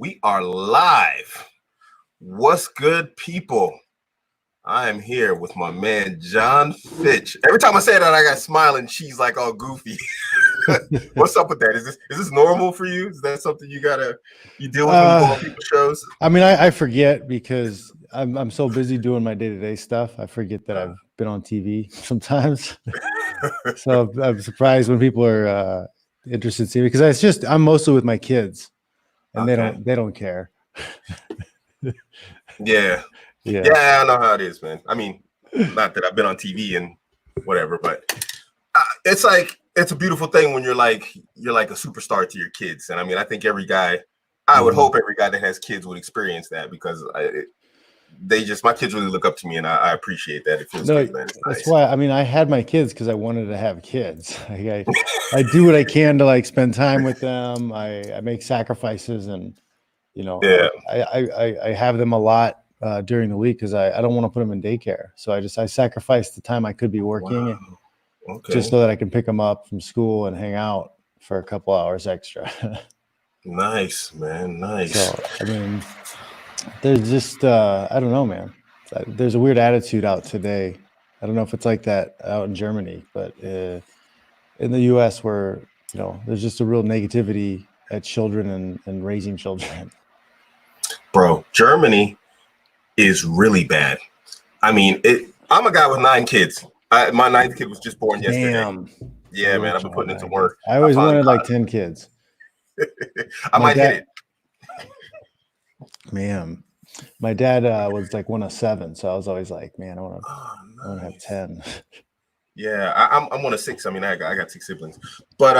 We are live. What's good, people? I am here with my man, Jon Fitch. Every time I say that, I got smiling. She's like all goofy. What's up with that? Is this normal for you? Is that something you deal with when you go on people's shows? I mean, I forget because I'm so busy doing my day-to-day stuff. I forget that I've been on TV sometimes. So I'm surprised when people are interested in seeing me because I'm mostly with my kids, and they don't care. Yeah, I know how it is, man. I mean, not that I've been on TV and whatever, but it's a beautiful thing when you're like a superstar to your kids. And I mean, I think every guy, I would hope every guy that has kids would experience that because my kids really look up to me, and I appreciate that. It feels good, man. It's nice. That's why, I mean, I had my kids because I wanted to have kids. I do what I can to like spend time with them. I make sacrifices, and I have them a lot during the week because I don't want to put them in daycare. So I sacrificed the time I could be working just so that I can pick them up from school and hang out for a couple hours extra. Nice, man. Nice. So, I mean, there's just, I don't know, man. There's a weird attitude out today. I don't know if it's like that out in Germany, but in the US where, there's just a real negativity at children and raising children. Bro, Germany is really bad. I mean, I'm a guy with 9 kids. My 9th kid was just born yesterday. Damn. Yeah, man, I've been putting it to work. I always wanted like 10 kids. I might hit it. Man, my dad was like one of 7, so I was always like, man, I want to have 10. Yeah, I'm one of 6. I mean, I got 6 siblings, but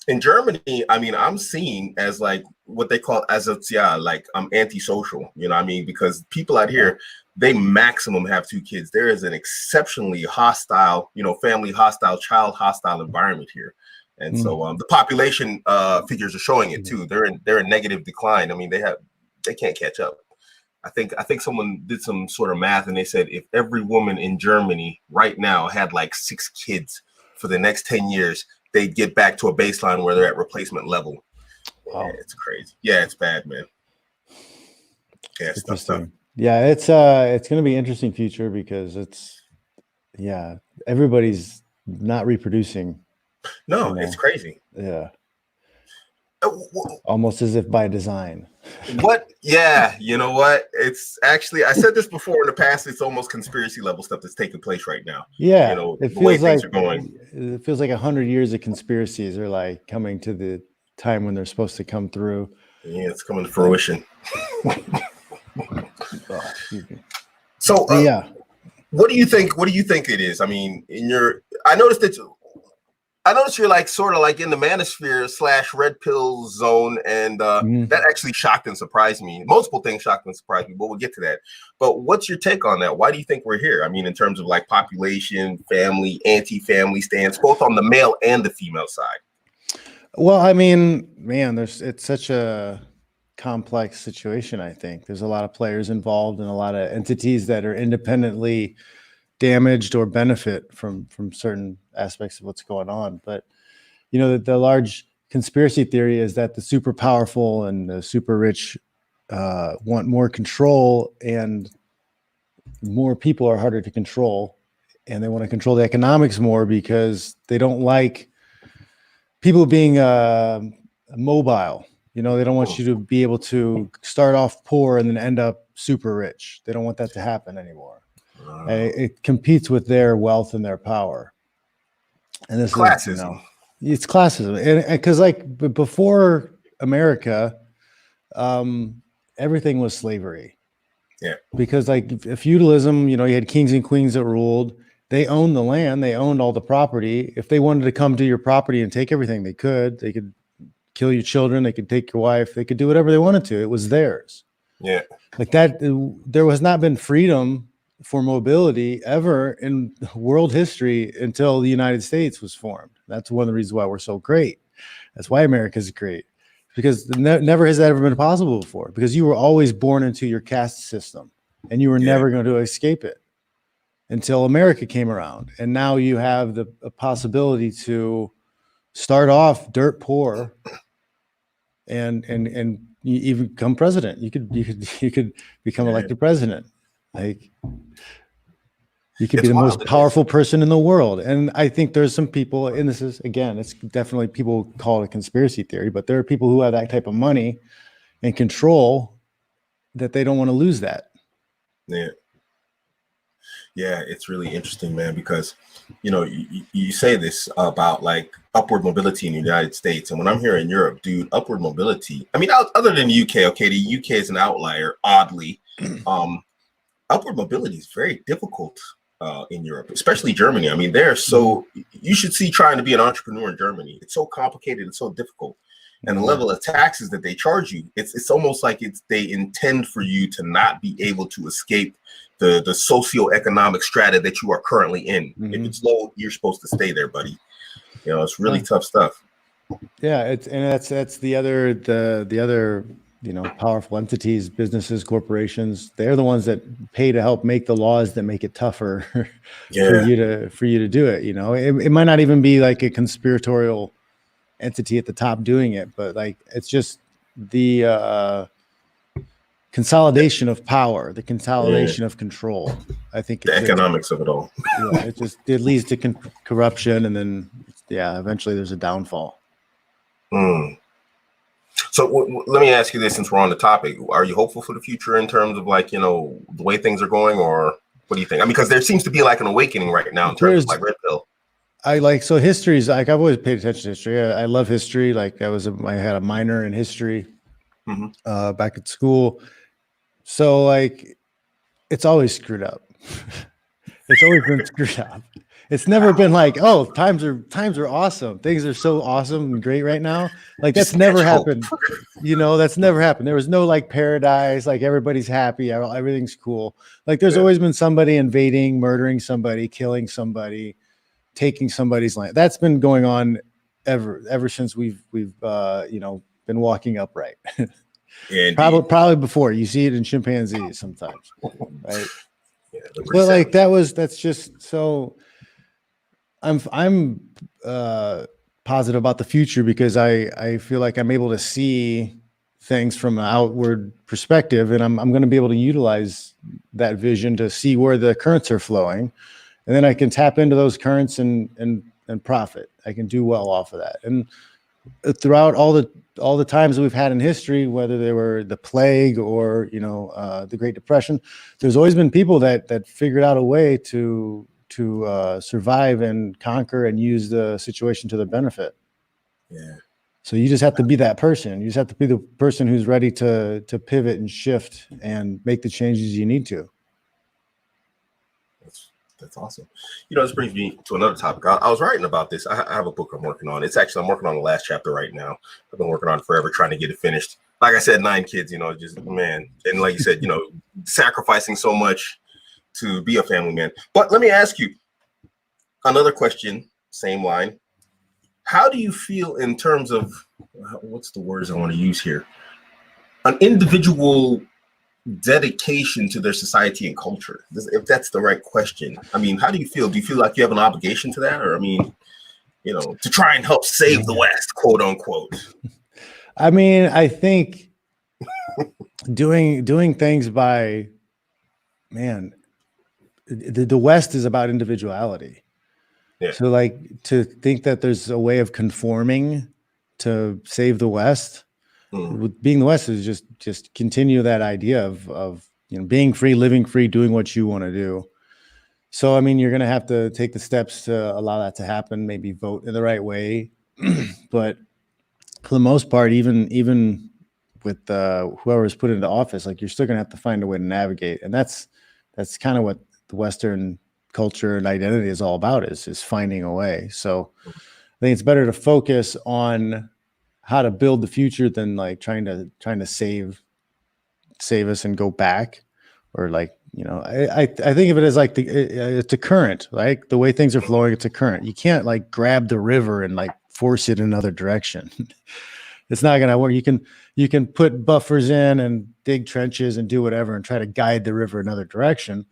in Germany, I mean, I'm seen as like what they call asozial, like I'm antisocial. You know what I mean? Because people out here, they maximum have 2 kids. There is an exceptionally hostile, family hostile, child hostile environment here. And so the population figures are showing it too. They're in negative decline. I mean, they can't catch up. I think someone did some sort of math and they said if every woman in Germany right now had like 6 kids for the next 10 years, they'd get back to a baseline where they're at replacement level. Wow. Yeah, it's crazy. Yeah, it's bad, man. Yeah, it's tough. Yeah, it's going to be an interesting future because everybody's not reproducing. No, it's crazy. Yeah. Almost as if by design. What? Yeah, you know what? It's actually, I said this before in the past, it's almost conspiracy level stuff that's taking place right now. Yeah. The way things are going. It feels like 100 years of conspiracies are like coming to the time when they're supposed to come through. Yeah, it's coming to fruition. So what do you think it is? I mean, I noticed you're like sort of like in the manosphere / red pill zone, and that actually shocked and surprised me. Multiple things shocked and surprised me, but we'll get to that. But what's your take on that? Why do you think we're here? I mean, in terms of like population, family, anti-family stance, both on the male and the female side. Well, I mean, man, it's such a complex situation. I think there's a lot of players involved and a lot of entities that are independently damaged or benefit from certain aspects of what's going on. But the large conspiracy theory is that the super powerful and the super rich want more control, and more people are harder to control, and they want to control the economics more because they don't like people being mobile. They don't want you to be able to start off poor and then end up super rich. They don't want that to happen anymore. It competes with their wealth and their power, and this classism. It's classism, and because like before America, everything was slavery. Yeah, because like feudalism, you had kings and queens that ruled. They owned the land, they owned all the property. If they wanted to come to your property and take everything, they could. They could kill your children, they could take your wife, they could do whatever they wanted to. It was theirs. Yeah, like that. There has not been freedom for mobility ever in world history until the United States was formed. That's one of the reasons why we're so great. That's why America is great, because never has that ever been possible before, because you were always born into your caste system and you were never going to escape it until America came around. And now you have the possibility to start off dirt poor and you even become president. You could become elected president. Like, you could be the most powerful person in the world. And I think there's some people, and this is, again, it's definitely, people call it a conspiracy theory, but there are people who have that type of money and control that they don't want to lose that. Yeah, it's really interesting, man, because, you say this about like upward mobility in the United States. And when I'm here in Europe, dude, upward mobility, I mean, other than the UK, okay, the UK is an outlier, oddly. Upward mobility is very difficult in Europe, especially Germany. I mean, you should see trying to be an entrepreneur in Germany. It's so complicated. It's so difficult. And the level of taxes that they charge you, it's almost like they intend for you to not be able to escape the socioeconomic strata that you are currently in. If it's low, you're supposed to stay there, buddy. It's really tough stuff. Yeah, that's the other powerful entities, businesses, corporations. They're the ones that pay to help make the laws that make it tougher for you to do it. It might not even be like a conspiratorial entity at the top doing it, but like, it's just the consolidation of power, the consolidation of control. I think the economics of it all. It leads to corruption, and then eventually there's a downfall. So let me ask you this, since we're on the topic, are you hopeful for the future in terms of like, the way things are going, or what do you think? I mean, because there seems to be like an awakening right now in terms of like red pill. History's like, I've always paid attention to history. I love history. Like, I had a minor in history back at school. So like, it's always screwed up. It's always been screwed up. It's never been like, oh, times are awesome. Things are so awesome and great right now. Like, that's never happened. That's never happened. There was no like paradise, like everybody's happy, everything's cool. Like, there's always been somebody invading, murdering somebody, killing somebody, taking somebody's land. That's been going on ever since we've been walking upright. Probably before. You see it in chimpanzees sometimes, right? But like, that's just so. I'm positive about the future because I feel like I'm able to see things from an outward perspective, and I'm going to be able to utilize that vision to see where the currents are flowing, and then I can tap into those currents and profit. I can do well off of that. And throughout all the times that we've had in history, whether they were the plague or the Great Depression, there's always been people that figured out a way to survive and conquer and use the situation to their benefit. Yeah. So you just have to be that person. You just have to be the person who's ready to pivot and shift and make the changes you need to. That's awesome. This brings me to another topic. I was writing about this. I have a book I'm working on. I'm working on the last chapter right now. I've been working on it forever, trying to get it finished. Like I said, 9 kids, just, man. And like you said, sacrificing so much to be a family man. But let me ask you another question, same line. How do you feel in terms of, what's the words I want to use here? An individual dedication to their society and culture, if that's the right question. I mean, how do you feel? Do you feel like you have an obligation to that? Or, I mean, to try and help save the West, quote unquote? I mean, I think doing things by, man, the West is about individuality. Yeah. So like, to think that there's a way of conforming to save the West, being the West is just continue that idea of being free, living free, doing what you want to do. So, I mean, you're going to have to take the steps to allow that to happen, maybe vote in the right way. But for the most part, even with whoever's put into office, like, you're still going to have to find a way to navigate. And that's kind of what the Western culture and identity is all about, is finding a way. So I think it's better to focus on how to build the future than like trying to save us and go back, or like, I think of it as like it's a current, like the way things are flowing, it's a current. You can't like grab the river and like force it in another direction. It's not going to work. You can put buffers in and dig trenches and do whatever and try to guide the river another direction,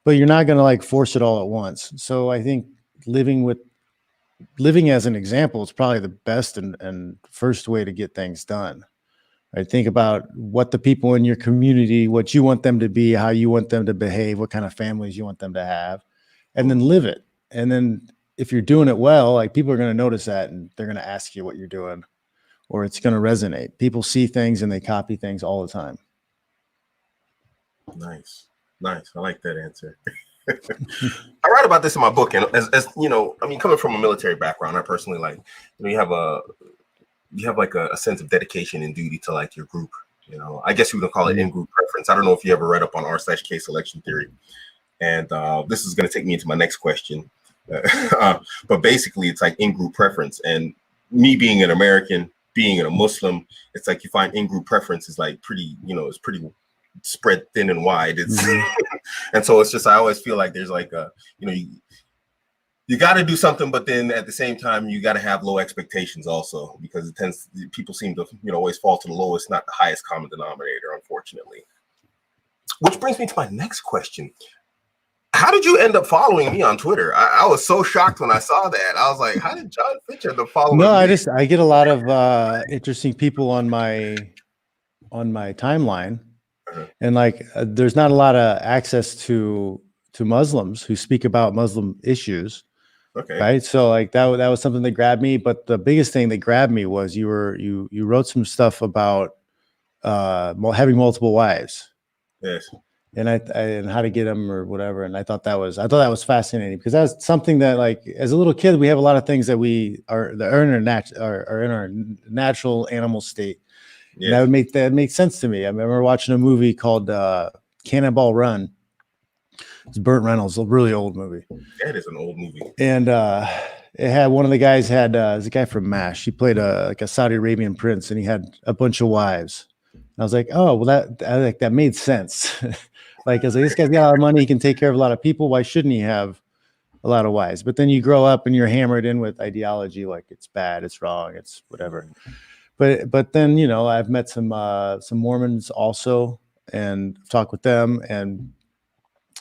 but you're not going to like force it all at once. So I think living with living as an example is probably the best and first way to get things done. Right? Think about what the people in your community, what you want them to be, how you want them to behave, what kind of families you want them to have, and then live it. And then if you're doing it well, like people are going to notice that and they're going to ask you what you're doing, or it's going to resonate. People see things and they copy things all the time. Nice. I like that answer. I write about this in my book, and as you know, I mean, coming from a military background, I personally like, you know, you have like a sense of dedication and duty to like your group. You know, I guess you would call it in-group preference. I don't know if you ever read up on r/k selection theory, and this is going to take me into my next question. But basically, it's like in-group preference, and me being an American, being a Muslim, it's like you find in-group preference is like pretty, you know, it's pretty spread thin and wide. It's and so it's just, I always feel like there's like a, you know, you got to do something, but then at the same time you got to have low expectations also, because people seem to, you know, always fall to the lowest, not the highest common denominator, unfortunately. Which brings me to my next question. How did you end up following me on Twitter? I was so shocked when I saw that. I was like, how did Jon Fitch end up following me? I get a lot of interesting people on my timeline. And like, there's not a lot of access to Muslims who speak about Muslim issues. Okay. Right. So like that was something that grabbed me. But the biggest thing that grabbed me was you wrote some stuff about having multiple wives. Yes. And and how to get them or whatever. And I thought that was fascinating, because that's something that, like, as a little kid, we have a lot of things that are in our natural animal state. Yes. And that makes sense to me. I remember watching a movie called Cannonball Run. It's Burt Reynolds, a really old movie. That is an old movie. And it had one of the guys there's a guy from MASH. He played like a Saudi Arabian prince, and he had a bunch of wives. And I was like, oh, well, that made sense. Like, I was like, this guy's got a lot of money. He can take care of a lot of people. Why shouldn't he have a lot of wives? But then you grow up and you're hammered in with ideology, like it's bad, it's wrong, it's whatever. But then, you know, I've met some Mormons also, and talked with them, and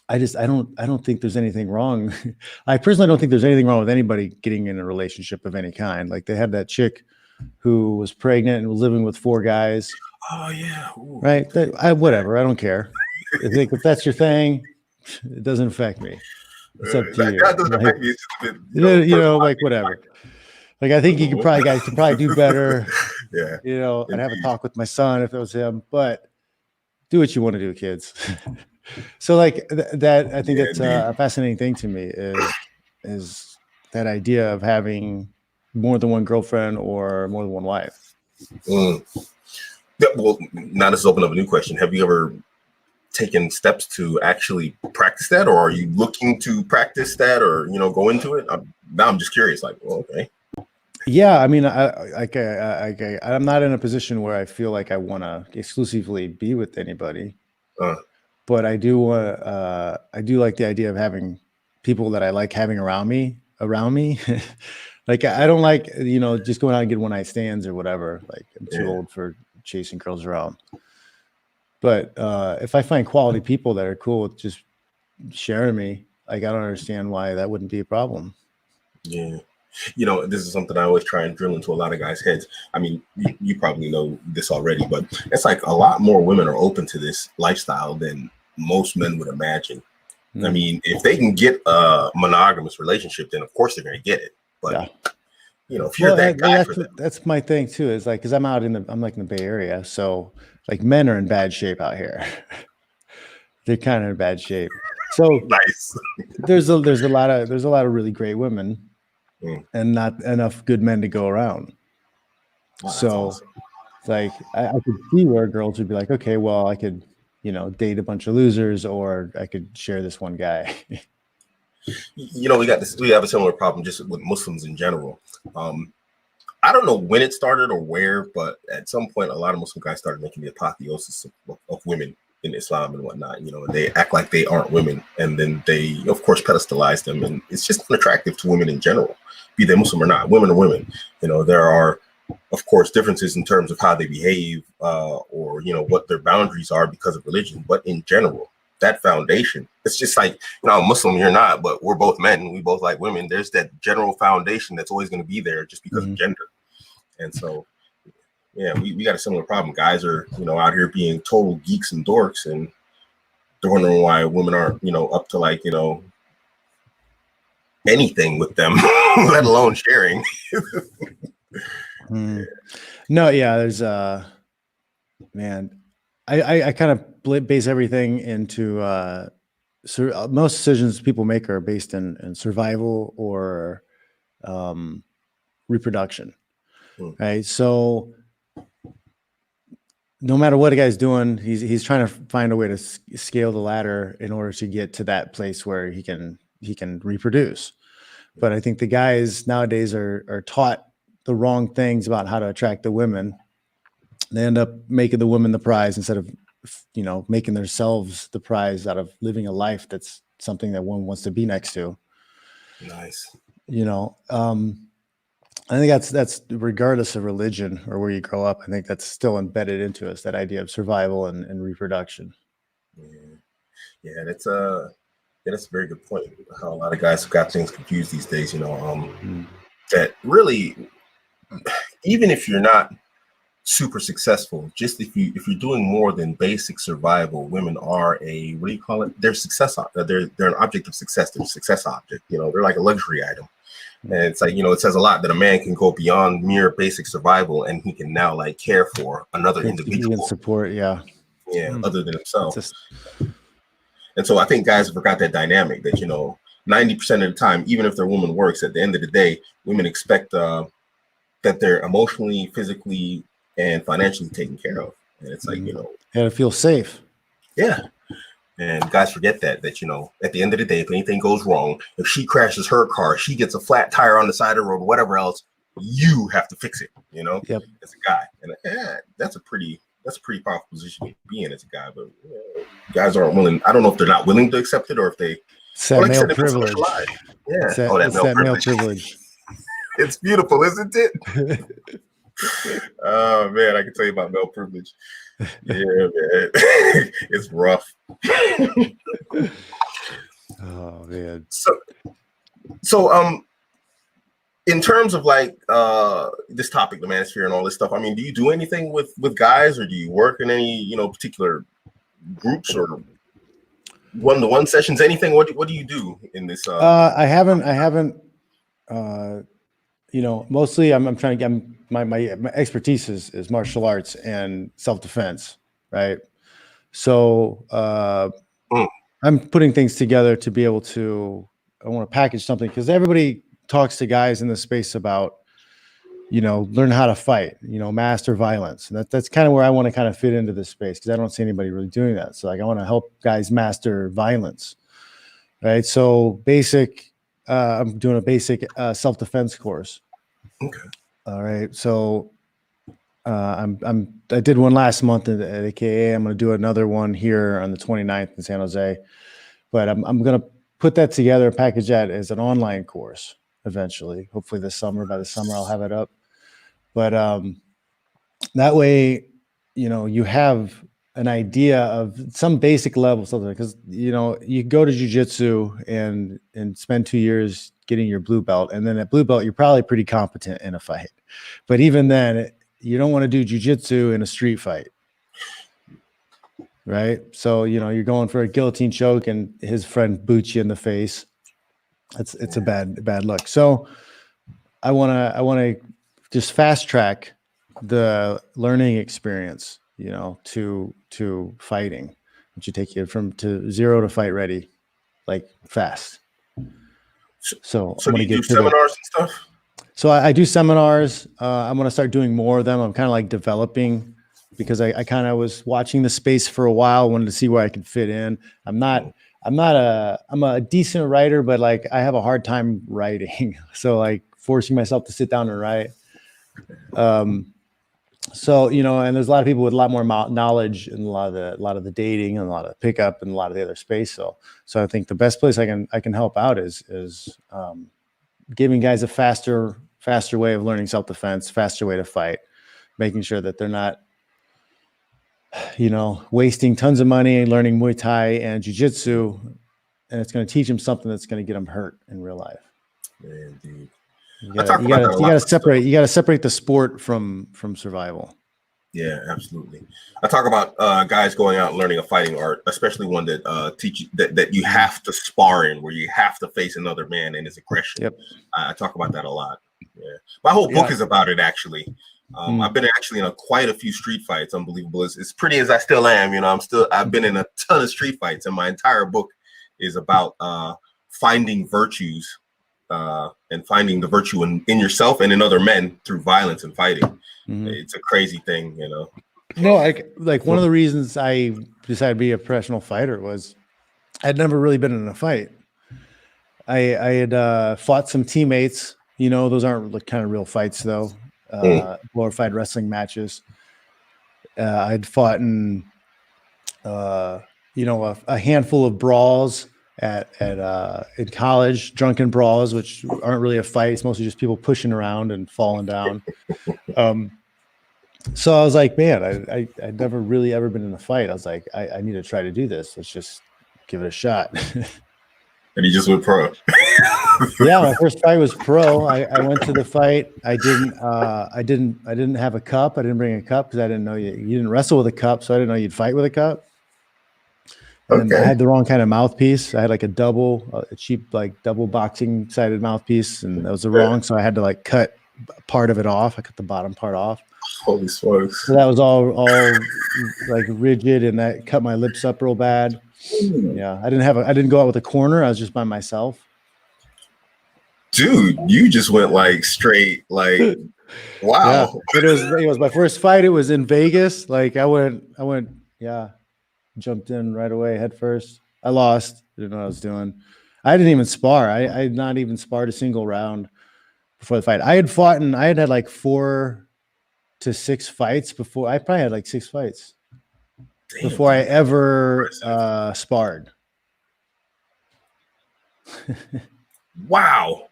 I don't think there's anything wrong. I personally don't think there's anything wrong with anybody getting in a relationship of any kind. Like, they had that chick who was pregnant and was living with 4 guys. Oh yeah. Ooh. Right. Whatever. I don't care. If that's your thing, it doesn't affect me. It's up to you. That doesn't affect me. You know, like, whatever. Like, I think guys could probably do better. Yeah. You know, I'd have a talk with my son if it was him, but do what you want to do, kids. So like that, I think that's a fascinating thing to me is that idea of having more than one girlfriend or more than one wife. Yeah, well, now this is open up a new question. Have you ever taken steps to actually practice that, or are you looking to practice that, or, you know, go into it? Now I'm just curious, like, well, okay. Yeah, I mean, I'm not in a position where I feel like I want to exclusively be with anybody, but I do like the idea of having people that I like having around me. Like, I don't like, you know, just going out and get one night stands or whatever. Like, I'm too old for chasing girls around. But if I find quality people that are cool with just sharing me, like, I don't understand why that wouldn't be a problem. Yeah. You know, this is something I always try and drill into a lot of guys' heads. I mean, you probably know this already, but it's like a lot more women are open to this lifestyle than most men would imagine. I mean, if they can get a monogamous relationship, then of course they're going to get it. But you know, if you're that guy for them, that's my thing too. Is like, because I'm like in the Bay Area, so like men are in bad shape out here. They're kind of in bad shape. So nice. There's a lot of really great women. And not enough good men to go around. Wow, so awesome. Like, I could see where girls would be like, okay, well, I could, you know, date a bunch of losers, or I could share this one guy. You know, we have a similar problem just with Muslims in general. I don't know when it started or where, but at some point, a lot of Muslim guys started making the apotheosis of women in Islam and whatnot, you know, and they act like they aren't women, and then they, of course, pedestalize them, and it's just unattractive to women in general, be they Muslim or not. Women are women. You know, there are, of course, differences in terms of how they behave, or, you know, what their boundaries are because of religion, but in general, that foundation. It's just like, I'm Muslim, you're not, but we're both men. We both like women. There's that general foundation that's always going to be there just because of gender. And so, yeah, we got a similar problem. Guys are, out here being total geeks and dorks, and they're wondering why women aren't, up to like, anything with them, let alone sharing. No, yeah, there's man, I kind of base everything into most decisions people make are based in survival or reproduction, right? So no matter what a guy's doing, he's trying to find a way to scale the ladder in order to get to that place where he can reproduce. But I think the guys nowadays are taught the wrong things about how to attract the women. They end up making the women the prize instead of, making themselves the prize out of living a life that's something that one wants to be next to. Nice. I think that's regardless of religion or where you grow up. I think that's still embedded into us, that idea of survival and reproduction. Yeah, that's a very good point. How a lot of guys have got things confused these days. That really, even if you're not super successful, just if you're doing more than basic survival, women are what do you call it? They're success. They're an object of success. They're a success object. They're like a luxury item. And it's like, it says a lot that a man can go beyond mere basic survival, and he can now like care for another individual. He can support, other than himself. And so I think guys have forgot that dynamic that, 90% of the time, even if their woman works, at the end of the day, women expect that they're emotionally, physically, and financially taken care of. And it's like, to feel safe. Yeah. And guys forget that, at the end of the day, if anything goes wrong, if she crashes her car, she gets a flat tire on the side of the road, whatever else, you have to fix it, Yep. as a guy. And that's a pretty powerful position to be in as a guy. But guys aren't willing. I don't know if they're not willing to accept it or if they. It's that male privilege. Yeah. It's that male privilege. It's beautiful, isn't it? Oh man, I can tell you about male privilege. Yeah, man, it's rough. Oh man. So in terms of like this topic, the manosphere and all this stuff, I mean, do you do anything with guys, or do you work in any particular groups or one-to-one sessions? Anything? What do you do in this? I haven't. Mostly I'm trying to get my expertise is martial arts and self-defense, right? So I'm putting things together to be able to. I want to package something because everybody talks to guys in this space about, learn how to fight, master violence. And that's kind of where I want to kind of fit into this space, because I don't see anybody really doing that. So like, I want to help guys master violence, right? So I'm doing a basic self-defense course. Okay. All right. So I did one last month at AKA. I'm going to do another one here on the 29th in San Jose, but I'm going to put that together, package that as an online course eventually, hopefully this summer. By the summer, I'll have it up. But that way, you have an idea of some basic level something, because you go to jiu-jitsu and spend 2 years getting your blue belt, and then at blue belt you're probably pretty competent in a fight. But even then, you don't want to do jiu-jitsu in a street fight, right? So you're going for a guillotine choke and his friend boots you in the face. It's a bad look. So I want to just fast track the learning experience, to fighting, which you take you to zero to fight ready, like fast. So I'm do you do seminars and stuff? So I do seminars. I'm going to start doing more of them. I'm kind of like developing, because I kind of was watching the space for a while, wanted to see where I could fit in. I'm a decent writer, but like I have a hard time writing. So like forcing myself to sit down and write. So, and there's a lot of people with a lot more knowledge in a lot of the dating and a lot of the pickup and a lot of the other space. So I think the best place I can help out is giving guys a faster way of learning self-defense, faster way to fight, making sure that they're not wasting tons of money learning Muay Thai and Jiu-Jitsu, and it's going to teach him something that's going to get him hurt in real life. Yeah, indeed. You gotta separate the sport from survival. Yeah, absolutely. I talk about guys going out and learning a fighting art, especially one that teach that you have to spar in, where you have to face another man and his aggression. Yep. I talk about that a lot. Yeah, my whole book is about it, actually. I've been actually in quite a few street fights. Unbelievable. As pretty as I still am, I've been in a ton of street fights, and my entire book is about finding virtues and finding the virtue in yourself and in other men through violence and fighting. Mm-hmm. It's a crazy thing, No, like one of the reasons I decided to be a professional fighter was I'd never really been in a fight. I had fought some teammates. Those aren't kind of real fights though. Glorified wrestling matches. I'd fought in a handful of brawls in college, drunken brawls, which aren't really a fight. It's mostly just people pushing around and falling down. So I was like, man, I'd never really ever been in a fight. I was like, I need to try to do this. Let's just give it a shot. And he just went pro. Yeah, my first fight was pro. I went to the fight. I didn't have a cup. I didn't bring a cup because I didn't know you didn't wrestle with a cup, so I didn't know you'd fight with a cup. And I had the wrong kind of mouthpiece. I had like a cheap like double boxing sided mouthpiece, and that was the wrong. So I had to like cut part of it off. I cut the bottom part off. Holy smokes! So that was all like rigid, and that cut my lips up real bad. Yeah, I didn't go out with a corner. I was just by myself. Dude, you just went like straight, like wow. Yeah, it was my first fight. It was in Vegas. Like I went, jumped in right away head first. I lost. Didn't know what I was doing. I didn't even spar. I had not even sparred a single round before the fight. I had like 4 to 6 fights before. I probably had like 6 fights before I ever sparred. Wow.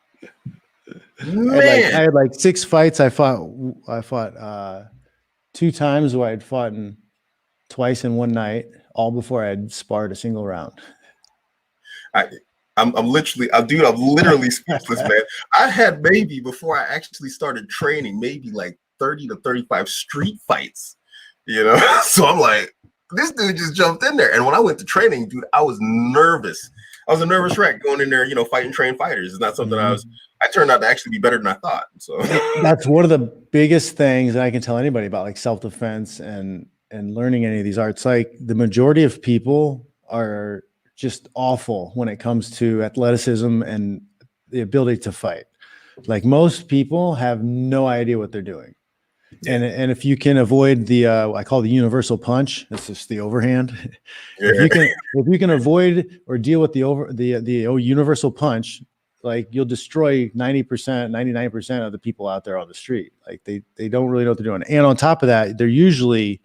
Man. I had like 6 fights. I fought 2 times where I'd fought twice in one night, all before I'd sparred a single round. I'm literally speechless, man. I had maybe before I actually started training, maybe like 30 to 35 street fights, So I'm like, this dude just jumped in there. And when I went to training, dude, I was nervous. I was a nervous wreck going in there, fighting trained fighters. It's not something I turned out to actually be better than I thought. So that's one of the biggest things that I can tell anybody about, like self-defense and learning any of these arts. Like the majority of people are just awful when it comes to athleticism and the ability to fight. Like most people have no idea what they're doing. Yeah. And if you can avoid the I call the universal punch, it's just the overhand. Yeah. If you can avoid or deal with the universal punch, like you'll destroy 90%, 99% of the people out there on the street. Like they don't really know what they're doing. And on top of that, they're usually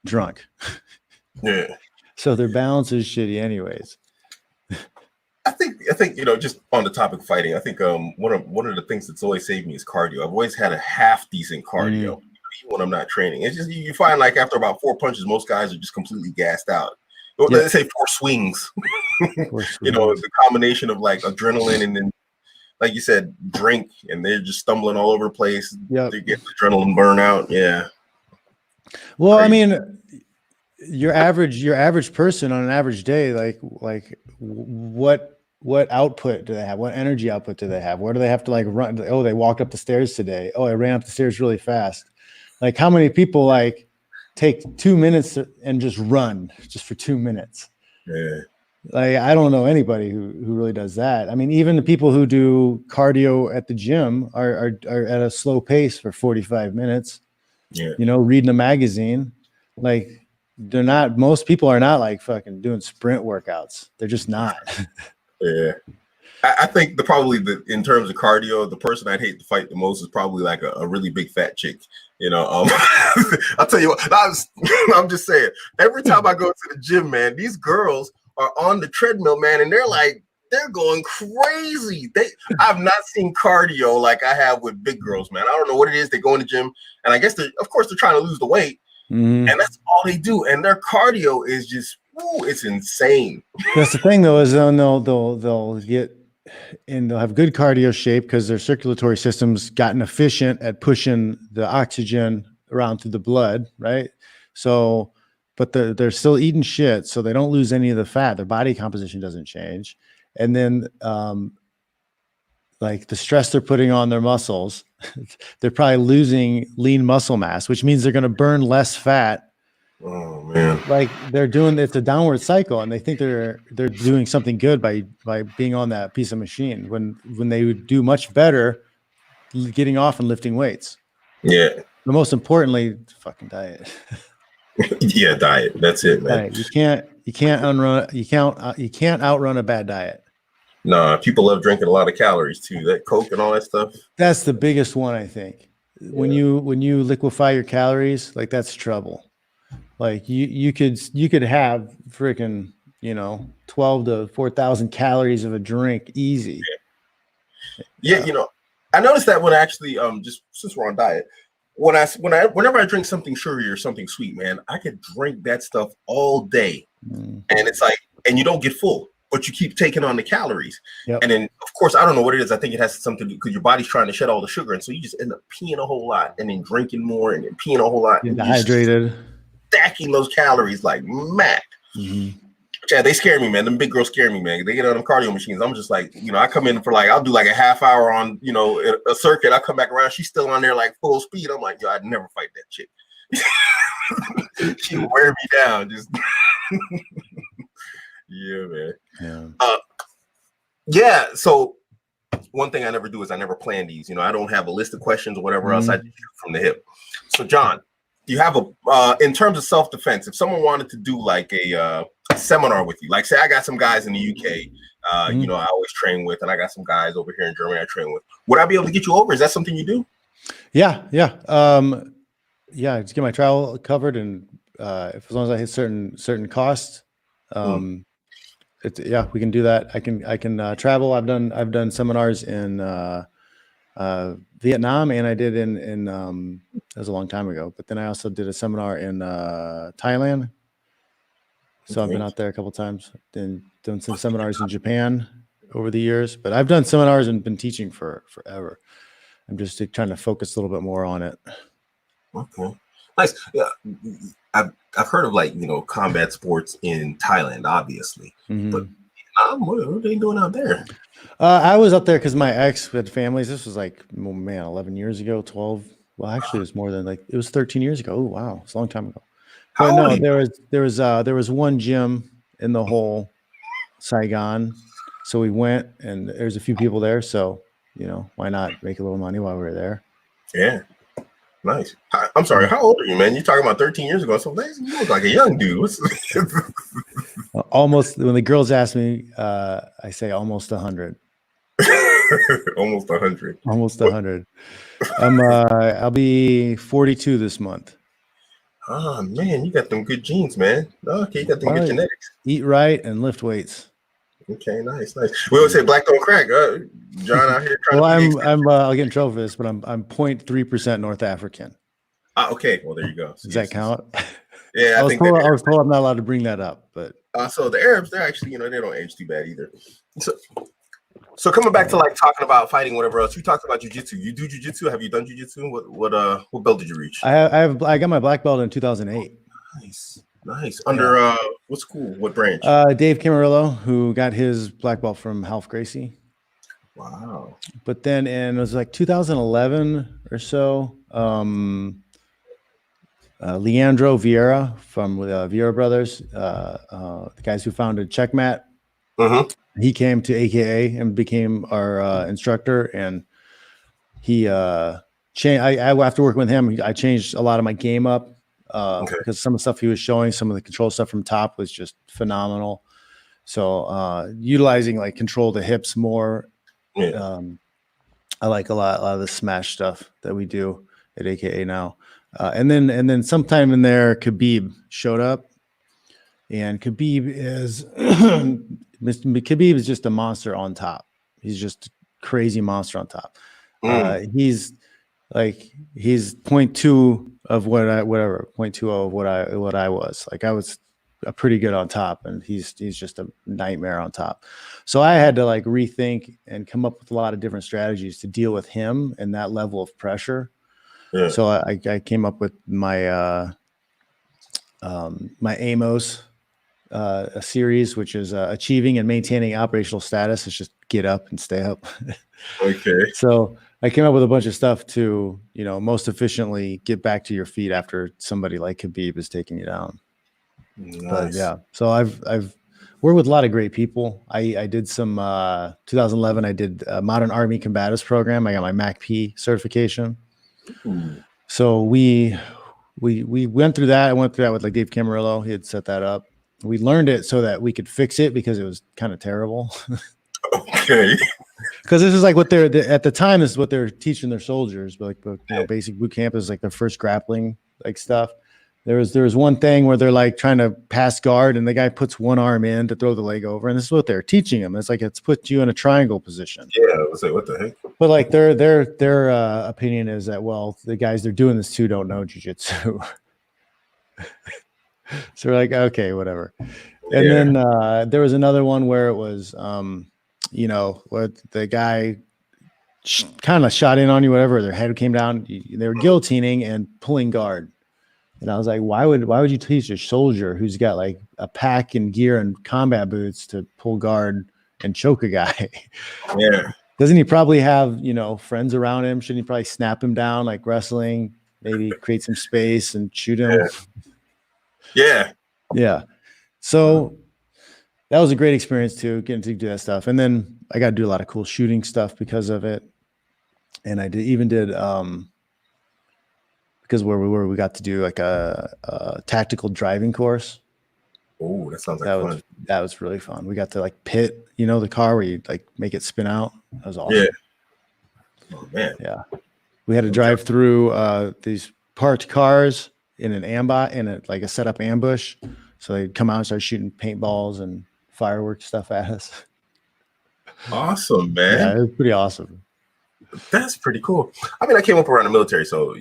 drunk. Yeah. So their balance is shitty anyways. I think just on the topic of fighting, I think one of the things that's always saved me is cardio. I've always had a half decent cardio, even when I'm not training. It's just you find like after about 4 punches, most guys are just completely gassed out. Yep. Let's say 4 swings. 4 swings. The combination of like adrenaline and then, like you said, drink, and they're just stumbling all over the place. Yep. They get adrenaline burnout. Yeah. Well, crazy. I mean, your average person on an average day, like what output do they have? What energy output do they have? Where do they have to like run? Oh, they walked up the stairs today. Oh, I ran up the stairs really fast. Like how many people like take 2 minutes and just run just for 2 minutes? Yeah. Like, I don't know anybody who really does that. I mean, even the people who do cardio at the gym are at a slow pace for 45 minutes, reading a magazine. Like most people are not like fucking doing sprint workouts. They're just not. Yeah. I think in terms of cardio, the person I'd hate to fight the most is probably like a really big fat chick. I'll tell you what, I'm just saying, every time I go to the gym, man, these girls are on the treadmill, man, and they're going crazy. I've not seen cardio like I have with big girls, man. I don't know what it is. They go in the gym, and I guess they're trying to lose the weight, And that's all they do. And their cardio is just, it's insane. That's the thing, though, is they'll get and they'll have good cardio shape because their circulatory system's gotten efficient at pushing the oxygen around through the blood, right? So, but they're still eating shit, so they don't lose any of the fat. Their body composition doesn't change, and then like the stress they're putting on their muscles, they're probably losing lean muscle mass, which means they're going to burn less fat. Oh man! Like it's a downward cycle, and they think they're doing something good by being on that piece of machine when they would do much better getting off and lifting weights. Yeah. But most importantly, fucking diet. Yeah, diet. That's it, man. Diet. You can't outrun a bad diet. Nah, people love drinking a lot of calories too. That Coke and all that stuff. That's the biggest one, I think. Yeah. When you liquefy your calories, like that's trouble. Like you could have freaking 12 to 4,000 calories of a drink easy. Yeah, I noticed that when I actually just since we're on diet, whenever I drink something sugary or something sweet, man, I could drink that stuff all day, and it's like, and you don't get full, but you keep taking on the calories. Yep. And then, of course, I don't know what it is. I think it has something to do because your body's trying to shed all the sugar, and so you just end up peeing a whole lot, and then drinking more, and then peeing a whole lot. You're dehydrated. Stacking those calories like mad. Mm-hmm. Yeah, they scare me, man. Them big girls scare me, man. They get on them cardio machines. I'm just like, I come in for I'll do like a half hour on, a circuit. I come back around. She's still on there like full speed. I'm like, yo, I'd never fight that chick. She'll wear me down. Just yeah, man. Yeah. So one thing I never do is I never plan these. I don't have a list of questions or whatever else. I just shoot from the hip. So Jon, you have in terms of self-defense, if someone wanted to do like a seminar with you, like say I got some guys in the UK, I always train with, and I got some guys over here in Germany I train with. Would I be able to get you over? Is that something you do? Yeah. Just get my travel covered, and as long as I hit certain costs, we can do that. I can travel. I've done seminars in Vietnam, and I did in that was a long time ago, but then I also did a seminar in Thailand. So I've been out there a couple of times, then done some seminars in Japan over the years, but I've done seminars and been teaching for forever. I'm just trying to focus a little bit more on it. Okay. Nice. Yeah. I've heard of combat sports in Thailand, obviously, but what are they doing out there? I was up there because my ex had families. This was 11 years ago, 12. Well, actually, it was more than it was 13 years ago. Oh, wow. It's a long time ago. But no, there was one gym in the whole Saigon. So we went, and there's a few people there. So, why not make a little money while we were there? Yeah. Nice. I'm sorry. How old are you, man? You're talking about 13 years ago. So you look like a young dude. Almost. When the girls ask me, I say almost 100. Almost 100. Almost 100. I'll be 42 this month. Oh man, you got them good genes, man. Okay, you got them good genetics. Eat right and lift weights. Okay, nice. We always say black don't crack. Jon out here trying. Well, I'll get in trouble for this, but I'm 0.3% North African. Okay, well there you go. So does that count? Yeah, I was told I'm not allowed to bring that up, but so the Arabs, they're actually, they don't age too bad either. So coming back to talking about fighting, whatever else, you talked about jiu-jitsu. You do jiu-jitsu? Have you done jiu-jitsu? What belt did you reach? I got my black belt in 2008. Nice. Under what school? What branch? Dave Camarillo, who got his black belt from Ralph Gracie. Wow. But then it was 2011 or so. Leandro Vieira from Vieira Brothers, the guys who founded Checkmat. He came to AKA and became our instructor, and he changed. After working with him, I changed a lot of my game up because some of the stuff he was showing, some of the control stuff from top was just phenomenal. So utilizing control the hips more. Yeah. I like a lot of the smash stuff that we do at AKA now. And then sometime in there, Khabib showed up, and Khabib is just a monster on top. He's just a crazy monster on top. He's Like he's 0.2 of whatever 0.20 of what I was. Like I was a pretty good on top, and he's just a nightmare on top. So I had to like rethink and come up with a lot of different strategies to deal with him and that level of pressure. Yeah. So I came up with my my AMOS a series, which is achieving and maintaining operational status. It's just get up and stay up. Okay. So I came up with a bunch of stuff to, most efficiently get back to your feet after somebody like Khabib is taking you down. Nice. But yeah, so I've worked with a lot of great people. I did some 2011. I did a Modern Army Combatives program. I got my MACP certification. Ooh. So we went through that. I went through that with like Dave Camarillo. He had set that up. We learned it so that we could fix it because it was kind of terrible. Okay. Because this is like what at the time, this is what they're teaching their soldiers. But like, basic boot camp is like their first grappling like stuff. There was one thing where they're like trying to pass guard, and the guy puts one arm in to throw the leg over, and this is what they're teaching him. It's like it's put you in a triangle position. Yeah, I was like, what the heck? But like their opinion is that, well, the guys they're doing this to don't know jiu-jitsu. So we're like, okay, whatever. And then there was another one where it was, what the guy kind of shot in on you, whatever. Their head came down. They were guillotining and pulling guard. And I was like, why would you teach a soldier who's got like a pack and gear and combat boots to pull guard and choke a guy? Yeah. Doesn't he probably have, friends around him? Shouldn't he probably snap him down like wrestling, maybe create some space and shoot him? Yeah. Yeah. So that was a great experience too, getting to do that stuff. And then I got to do a lot of cool shooting stuff because of it. And I did because where we were, we got to do like a tactical driving course. Oh, that sounds like fun. That was really fun. We got to like pit, the car where you like make it spin out. That was awesome. Yeah. Oh man. Yeah. We had to drive through these parked cars in an a setup ambush. So they'd come out and start shooting paintballs and fireworks stuff at us. Awesome, man. Yeah, it was pretty awesome. That's pretty cool. I mean, I came up around the military, so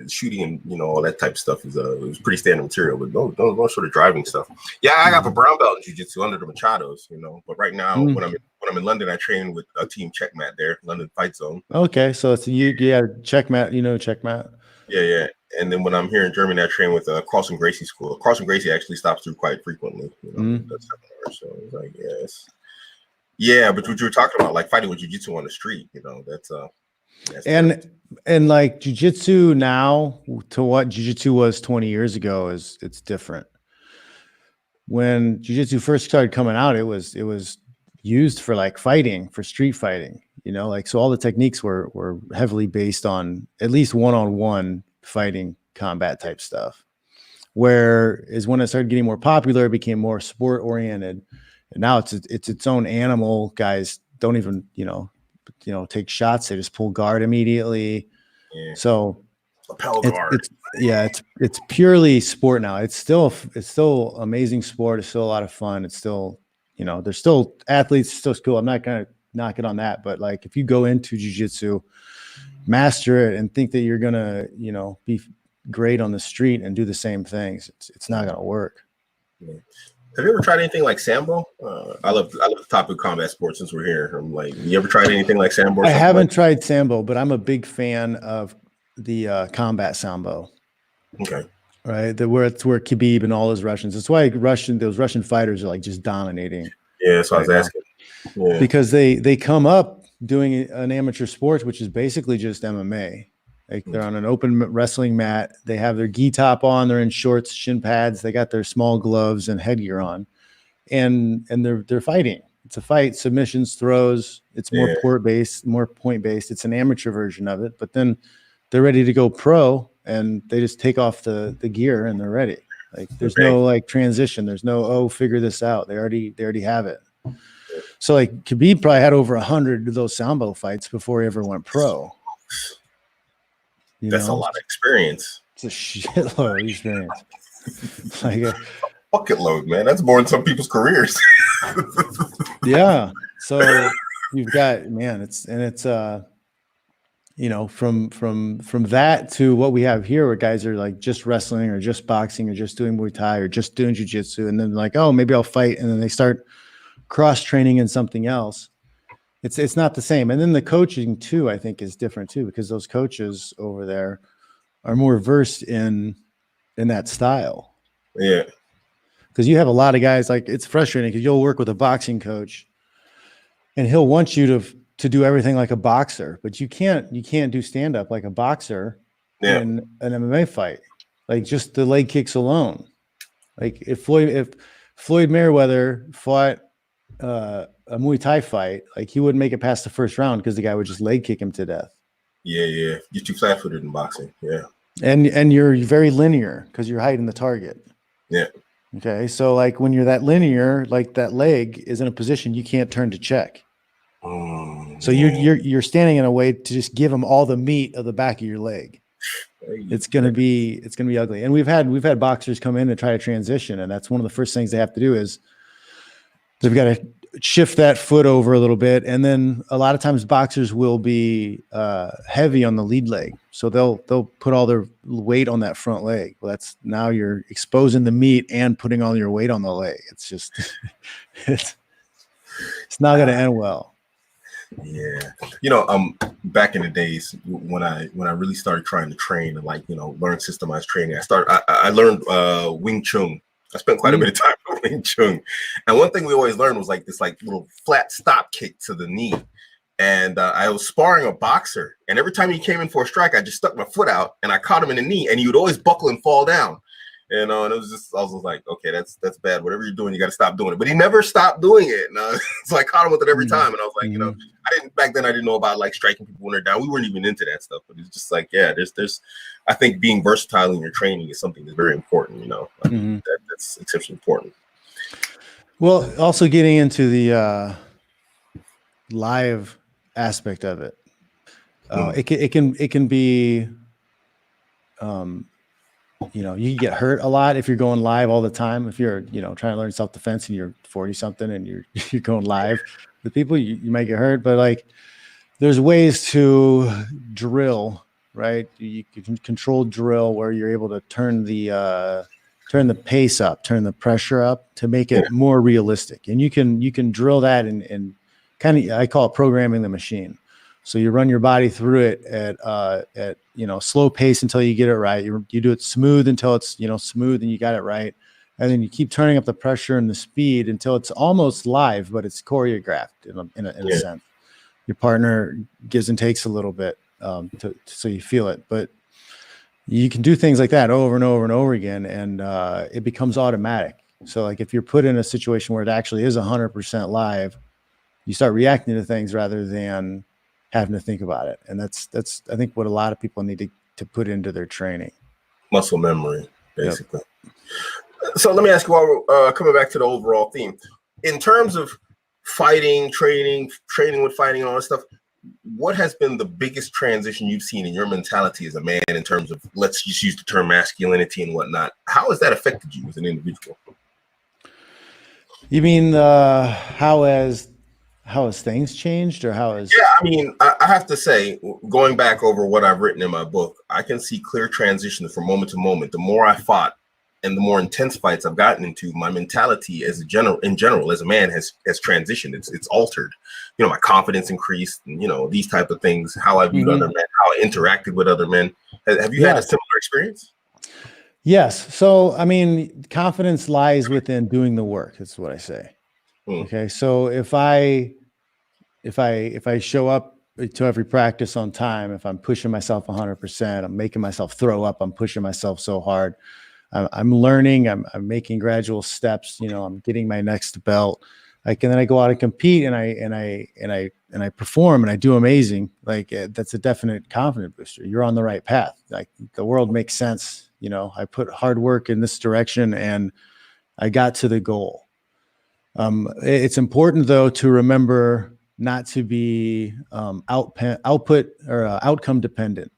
shooting and all that type of stuff is was pretty standard material. But no sort of driving stuff. Yeah, I got a brown belt in jiu-jitsu under the Machados, But right now, when I'm in London, I train with Team Checkmat there, London Fight Zone. Okay, so it's Checkmat. Checkmat. Yeah. And then when I'm here in Germany, I train with Carlson Gracie School. Carlson Gracie actually stops through quite frequently. That's so it's like yes. Yeah, but what you were talking about, like fighting with jiu-jitsu on the street, that's and like jiu-jitsu now to what jiu-jitsu was 20 years ago it's different. When jiu-jitsu first started coming out, it was used for like fighting, for street fighting, so all the techniques were heavily based on at least one-on-one fighting combat type stuff. Whereas when it started getting more popular, it became more sport oriented. And now it's its own animal. Guys don't even, take shots. They just pull guard immediately. Yeah. So it's purely sport now. It's still amazing sport. It's still a lot of fun. It's still, there's still athletes, still cool. I'm not going to knock it on that, but like, if you go into jiu-jitsu, master it and think that you're going to, be great on the street and do the same things, it's not going to work. Yeah. Have you ever tried anything like Sambo? I love the topic of combat sports since we're here. I'm like, you ever tried anything like Sambo? I haven't tried Sambo, but I'm a big fan of the combat Sambo. Okay. Right. Where Khabib and all those Russians. That's why those Russian fighters are like just dominating. Yeah, that's what I was asking. Yeah. Because they come up doing an amateur sport, which is basically just MMA. Like they're on an open wrestling mat. They have their gi top on. They're in shorts, shin pads. They got their small gloves and headgear on, and they're fighting. It's a fight, submissions, throws. It's more point based. It's an amateur version of it. But then they're ready to go pro, and they just take off the gear and they're ready. Like there's no like transition. There's no figure this out. They already have it. So like Khabib probably had over 100 of those Sambo fights before he ever went pro. That's a lot of experience. It's a shitload of experience. Like a bucket load, man. That's more than some people's careers. Yeah. So you've got, man, it's from that to what we have here, where guys are like just wrestling or just boxing or just doing Muay Thai or just doing jiu-jitsu, and then like, oh, maybe I'll fight, and then they start cross training in something else. It's not the same. And then the coaching too, I think, is different too, because those coaches over there are more versed in that style. Yeah. Because you have a lot of guys, like, it's frustrating because you'll work with a boxing coach and he'll want you to do everything like a boxer, but you can't do stand up like a boxer in an MMA fight. Like, just the leg kicks alone. Like, if Floyd Mayweather fought a Muay Thai fight, like, he wouldn't make it past the first round because the guy would just leg kick him to death. Yeah. You're too flat-footed in boxing. Yeah. And you're very linear because you're hiding the target. Yeah. Okay. So like when you're that linear, like that leg is in a position you can't turn to check. So you're standing in a way to just give them all the meat of the back of your leg. It's gonna be ugly. And we've had boxers come in and try to transition, and that's one of the first things they have to do is they've got to shift that foot over a little bit. And then a lot of times boxers will be heavy on the lead leg. So they'll put all their weight on that front leg. Well, that's, now you're exposing the meat and putting all your weight on the leg. It's just, it's not going to end well. Yeah. Back in the days when I really started trying to train and learn systemized training, I learned Wing Chun. I spent quite a bit of time with Wing Chun. And one thing we always learned was like this little flat stop kick to the knee. And I was sparring a boxer, and every time he came in for a strike, I just stuck my foot out and I caught him in the knee, and he would always buckle and fall down. And it was just, I was like, okay, that's bad. Whatever you're doing, you got to stop doing it. But he never stopped doing it. And so I caught him with it every time. And I was like, back then I didn't know about like striking people when they're down. We weren't even into that stuff. But it's just like, yeah, there's I think being versatile in your training is something that's very important. That's exceptionally important. Well, also getting into the live aspect of it, it can be, you get hurt a lot if you're going live all the time. If you're, trying to learn self-defense and you're 40 something and you're going live with people, you might get hurt. But like, there's ways to drill, right? You can control drill where you're able to turn the pace up, turn the pressure up to make it more realistic. And you can drill that and kind of, I call it programming the machine. So you run your body through it at slow pace until you get it right. You do it smooth until it's smooth and you got it right, and then you keep turning up the pressure and the speed until it's almost live, but it's choreographed in a sense. Your partner gives and takes a little bit so you feel it, but you can do things like that over and over and over again, and it becomes automatic. So like if you're put in a situation where it actually is 100% live, you start reacting to things rather than having to think about it. And that's I think what a lot of people need to put into their training. Muscle memory, basically. Yep. So let me ask you, while we're coming back to the overall theme, in terms of fighting, training with fighting and all that stuff, what has been the biggest transition you've seen in your mentality as a man in terms of, let's just use the term masculinity and whatnot? How has that affected you as an individual? You mean how has things changed, or how is? Yeah, I mean, I have to say, going back over what I've written in my book, I can see clear transitions from moment to moment. The more I fought and the more intense fights I've gotten into, my mentality in general as a man has transitioned. It's altered. My confidence increased, and these type of things, how I viewed other men, how I interacted with other men. Have you had a similar experience? Yes. So, I mean, confidence lies within doing the work. That's what I say. Okay. So if I show up to every practice on time, if I'm pushing myself 100%, I'm making myself throw up, I'm pushing myself so hard, I'm learning, I'm making gradual steps, I'm getting my next belt. Like, and then I go out and compete and I perform and I do amazing. Like, that's a definite confidence booster. You're on the right path. Like, the world makes sense. I put hard work in this direction and I got to the goal. It's important though to remember not to be output or outcome dependent.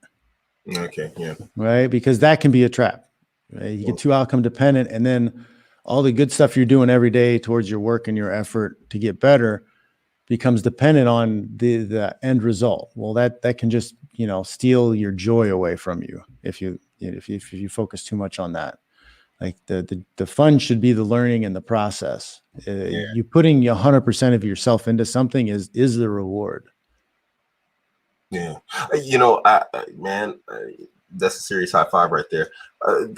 Okay, yeah. Right, because that can be a trap. Right? You get too outcome dependent, and then all the good stuff you're doing every day towards your work and your effort to get better becomes dependent on the end result. Well, that can just, steal your joy away from you if you focus too much on that. Like the fun should be the learning and the process. You putting 100% of yourself into something is the reward. Yeah. Man, that's a serious high five right there.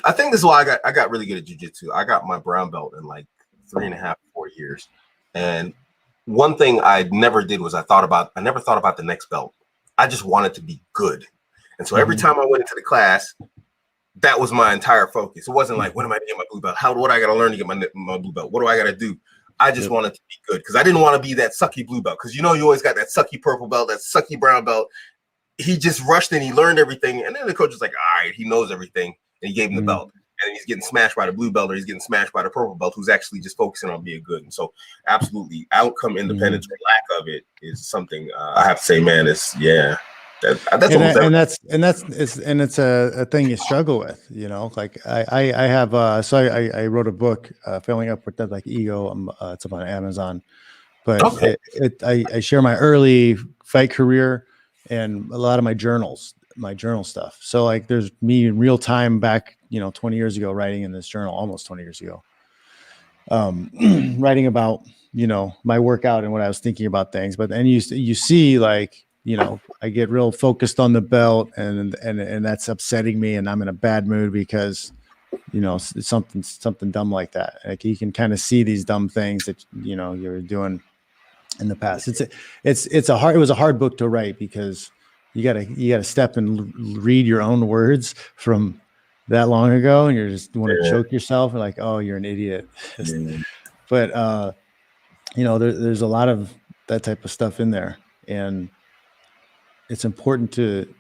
I think this is why I got really good at jiu-jitsu. I got my brown belt in like 3.5, 4 years. And one thing I never did was I never thought about the next belt. I just wanted to be good. And so every time I went into the class, that was my entire focus. It wasn't like, when am I getting my blue belt? What I got to learn to get my blue belt? What do I got to do? I just wanted to be good because I didn't want to be that sucky blue belt. Because you always got that sucky purple belt, that sucky brown belt. He just rushed and he learned everything. And then the coach was like, all right, he knows everything. And he gave him the belt. And he's getting smashed by the blue belt, or he's getting smashed by the purple belt, who's actually just focusing on being good. And so absolutely, outcome independence or lack of it is something I have to say, man, it's it's a thing you struggle with, like I have I wrote a book, Filling Up with That Like Ego. It's up on Amazon, but I share my early fight career and a lot of my journal stuff. So like there's me in real time back, 20 years ago, writing in this journal, almost 20 years ago, writing about, my workout and what I was thinking about things. But then you see like, I get real focused on the belt and that's upsetting me, and I'm in a bad mood because, it's something dumb like that. Like you can kind of see these dumb things that, you were doing in the past. It was a hard book to write because you gotta step and read your own words from that long ago, and you just want to choke yourself and like, oh, you're an idiot. But there's a lot of that type of stuff in there, and it's important to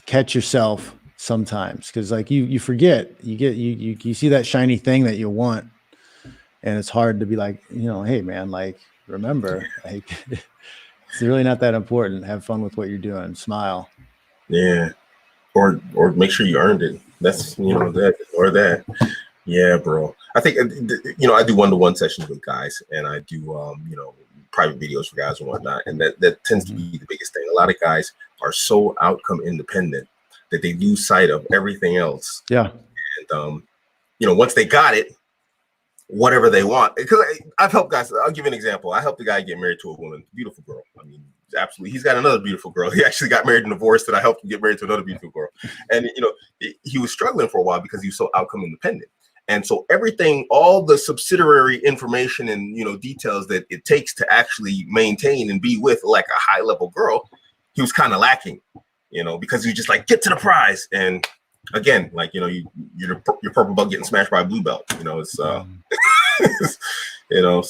catch yourself sometimes, because like you forget, you see that shiny thing that you want, and it's hard to be like, hey man, like remember, like it's really not that important. Have fun with what you're doing. Smile. Yeah. Or make sure you earned it. That's that or that. Yeah, bro. I think I do one-to-one sessions with guys, and I do private videos for guys and whatnot, and that tends to be the biggest thing. A lot of guys are so outcome independent that they lose sight of everything else. Yeah. And once they got it, whatever they want. Because I've helped guys. I'll give you an example. I helped a guy get married to a woman, beautiful girl. I mean, absolutely. He's got another beautiful girl. He actually got married and divorced, and I helped him get married to another beautiful girl. And he was struggling for a while because he was so outcome independent. And so everything, all the subsidiary information and details that it takes to actually maintain and be with like a high level girl, he was kind of lacking, because he was just like, get to the prize. And again, like your purple belt getting smashed by a blue belt. It's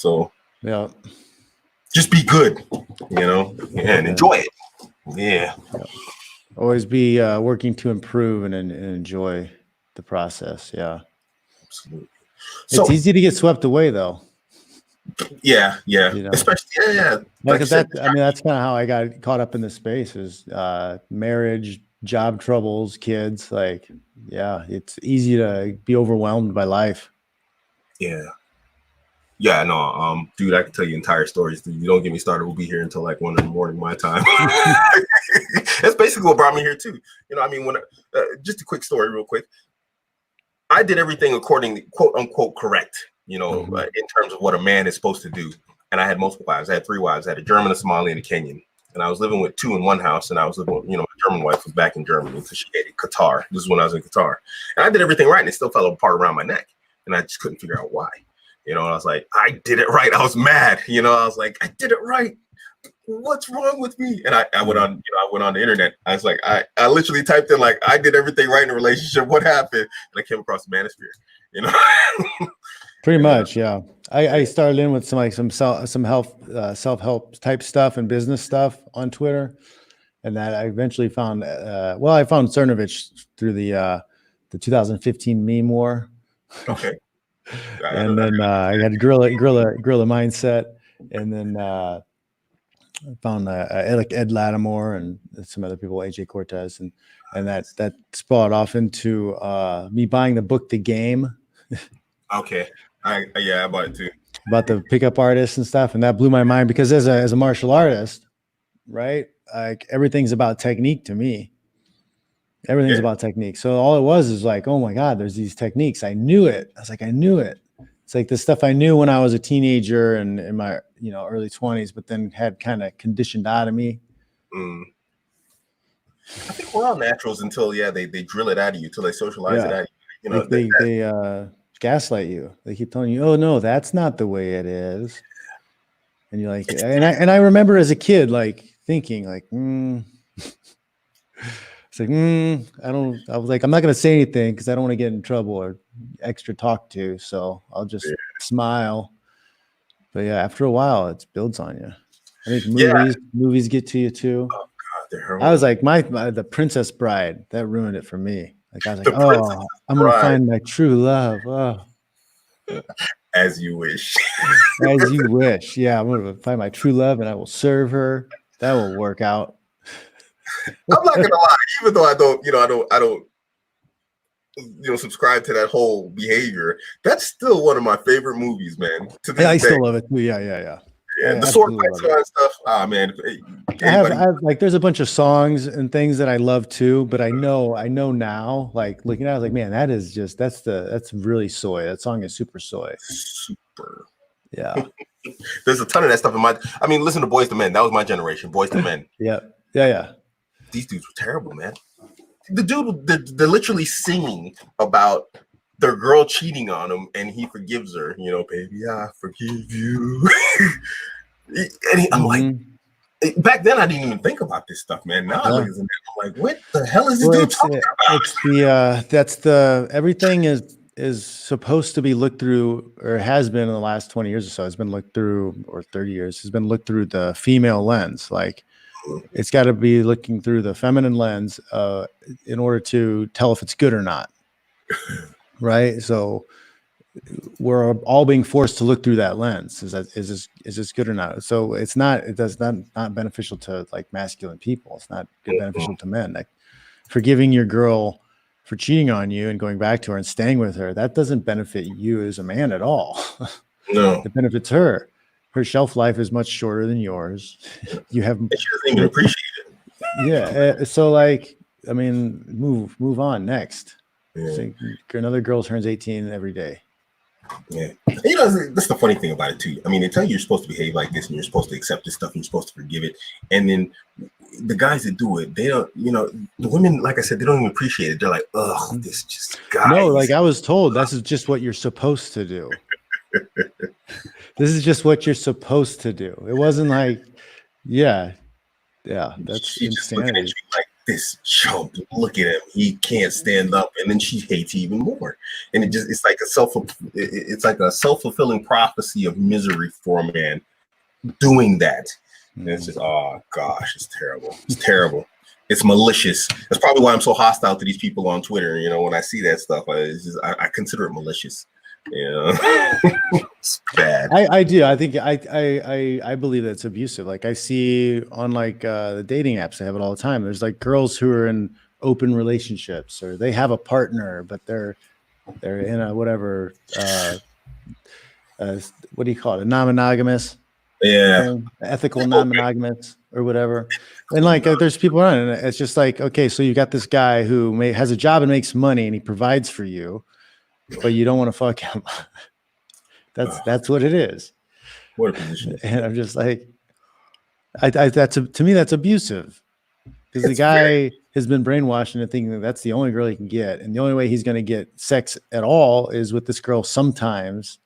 so yeah. Just be good, and enjoy it. Yeah. Always be working to improve and enjoy the process. Yeah. Absolutely. It's easy to get swept away though. Yeah. Especially, Like that. I mean, that's kind of how I got caught up in this space is marriage, job troubles, kids. Like, yeah, it's easy to be overwhelmed by life. Yeah, no, dude, I can tell you entire stories. Dude, you don't get me started. We'll be here until like 1 a.m. my time. That's basically what brought me here too. When just a quick story, real quick. I did everything according, quote unquote, correct. In terms of what a man is supposed to do. And I had multiple wives. I had 3 wives. I had a German, a Somali, and a Kenyan. And I was living with 2 in one house. And I was living with, my German wife was back in Germany because she hated Qatar. This is when I was in Qatar. And I did everything right, and it still fell apart around my neck. And I just couldn't figure out why. I was like, I did it right. I was mad. I was like, I did it right. What's wrong with me? And I went on, I went on the internet. I was like, I literally typed in like, I did everything right in a relationship. What happened? And I came across the manosphere. Pretty much, yeah. I started in with some self-help type stuff and business stuff on Twitter, and that I eventually found. I found Cernovich through the 2015 meme war. Okay. And then I had guerrilla mindset, and then I found Ed Lattimore and some other people, AJ Cortez, and that spawned off into me buying the book The Game. Okay. I bought it too. about the pickup artists and stuff, and that blew my mind because as a martial artist, right? Like everything's about technique to me. Everything's about technique. So all it was is like, oh my God, there's these techniques. I knew it. I was like, I knew it. It's like the stuff I knew when I was a teenager and in my, early 20s, but then had kind of conditioned out of me. I think we're all naturals until they drill it out of you, till they socialize it out of you. They gaslight you. They keep telling you, oh no, that's not the way it is. And you're like, and I remember as a kid, like thinking like, it's like, I was like, I'm not going to say anything because I don't want to get in trouble or extra talk to. So I'll just smile. But yeah, after a while, it builds on you. I think movies get to you too. Oh God, they're horrible. I was like, the Princess Bride, that ruined it for me. Like I was like, oh, I'm going to find my true love. Oh. As you wish. As you wish. Yeah, I'm going to find my true love and I will serve her. That will work out. I'm not gonna lie, even though I don't subscribe to that whole behavior. That's still one of my favorite movies, man. I still love it too. Yeah. The sword fights and stuff. Ah, man. I have like, there's a bunch of songs and things that I love too, but I know now, like looking at it, I was like, man, that's really soy. That song is super soy. Super. Yeah. There's a ton of that stuff listen to Boys to Men. That was my generation. Boys to Men. Yeah. These dudes were terrible, man. They're literally singing about their girl cheating on him, and he forgives her. Baby, I forgive you. I'm like, back then I didn't even think about this stuff, man. Now I'm like, what the hell is this dude talking about? It's everything is supposed to be looked through, or has been in the last 20 years or so. It's been looked through, or 30 years. Has been looked through the female lens, like. It's got to be looking through the feminine lens in order to tell if it's good or not. Right. So we're all being forced to look through that lens. Is this good or not? So it's not beneficial to like masculine people. It's not beneficial to men. Like forgiving your girl for cheating on you and going back to her and staying with her, that doesn't benefit you as a man at all. No. It benefits her. Her shelf life is much shorter than yours. You have. She doesn't even appreciate it. Yeah. So like, move on next. Yeah. So another girl turns 18 every day. Yeah. That's the funny thing about it too. They tell you you're supposed to behave like this and you're supposed to accept this stuff and you're supposed to forgive it. And then the guys that do it, they don't, the women, like I said, they don't even appreciate it. They're like, ugh, this just guy. No, like I was told, this is just what you're supposed to do. This is just what you're supposed to do. It wasn't like, that's She's just looking at insanity. you like this chump. Look at him. He can't stand up, and then she hates you even more. And it's like a self-fulfilling prophecy of misery for a man doing that. And it's just, oh gosh, it's terrible. It's terrible. It's malicious. That's probably why I'm so hostile to these people on Twitter. When I see that stuff, I consider it malicious. It's bad. I do. I think I believe that's abusive. Like I see on like the dating apps, they have it all the time. There's like girls who are in open relationships, or they have a partner, but they're in a whatever. What do you call it? A non-monogamous. Yeah. Ethical non-monogamous or whatever. And like there's people around, and it's just like, okay, so you got this guy who has a job and makes money, and he provides for you, but you don't want to fuck him. That's what it is. What a position. And I'm just like, to me, that's abusive, because the guy has been brainwashed into thinking that that's the only girl he can get, and the only way he's going to get sex at all is with this girl sometimes,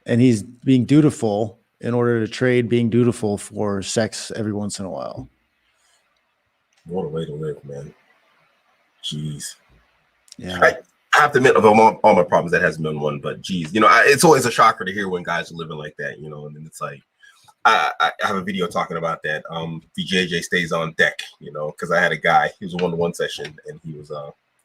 and he's being dutiful in order to trade being dutiful for sex every once in a while. What a way to live, man. Jeez. Yeah. I have to admit, of all my problems, that hasn't been one, but geez, it's always a shocker to hear when guys are living like that, and then it's like, I have a video talking about that. VJJ stays on deck, because I had a guy, he was a one-to-one session, and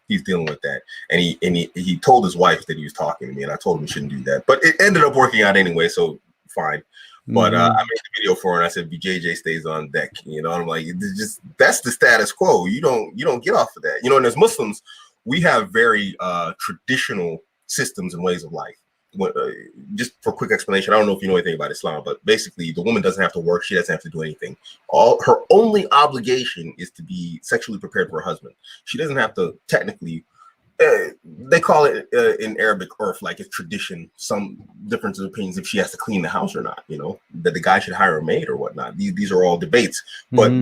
he's dealing with that, and he told his wife that he was talking to me, and I told him he shouldn't do that, but it ended up working out anyway, so fine. But I made a video for her, and I said VJJ stays on deck. I'm like, that's the status quo. You don't get off of that. And as Muslims, we have very traditional systems and ways of life. just for quick explanation, I don't know if you know anything about Islam, but basically the woman doesn't have to work. She doesn't have to do anything. All her only obligation is to be sexually prepared for her husband. She doesn't have to technically, they call it in Arabic urf, like it's tradition, some difference of opinions if she has to clean the house or not, you know, that the guy should hire a maid or whatnot. These are all debates. But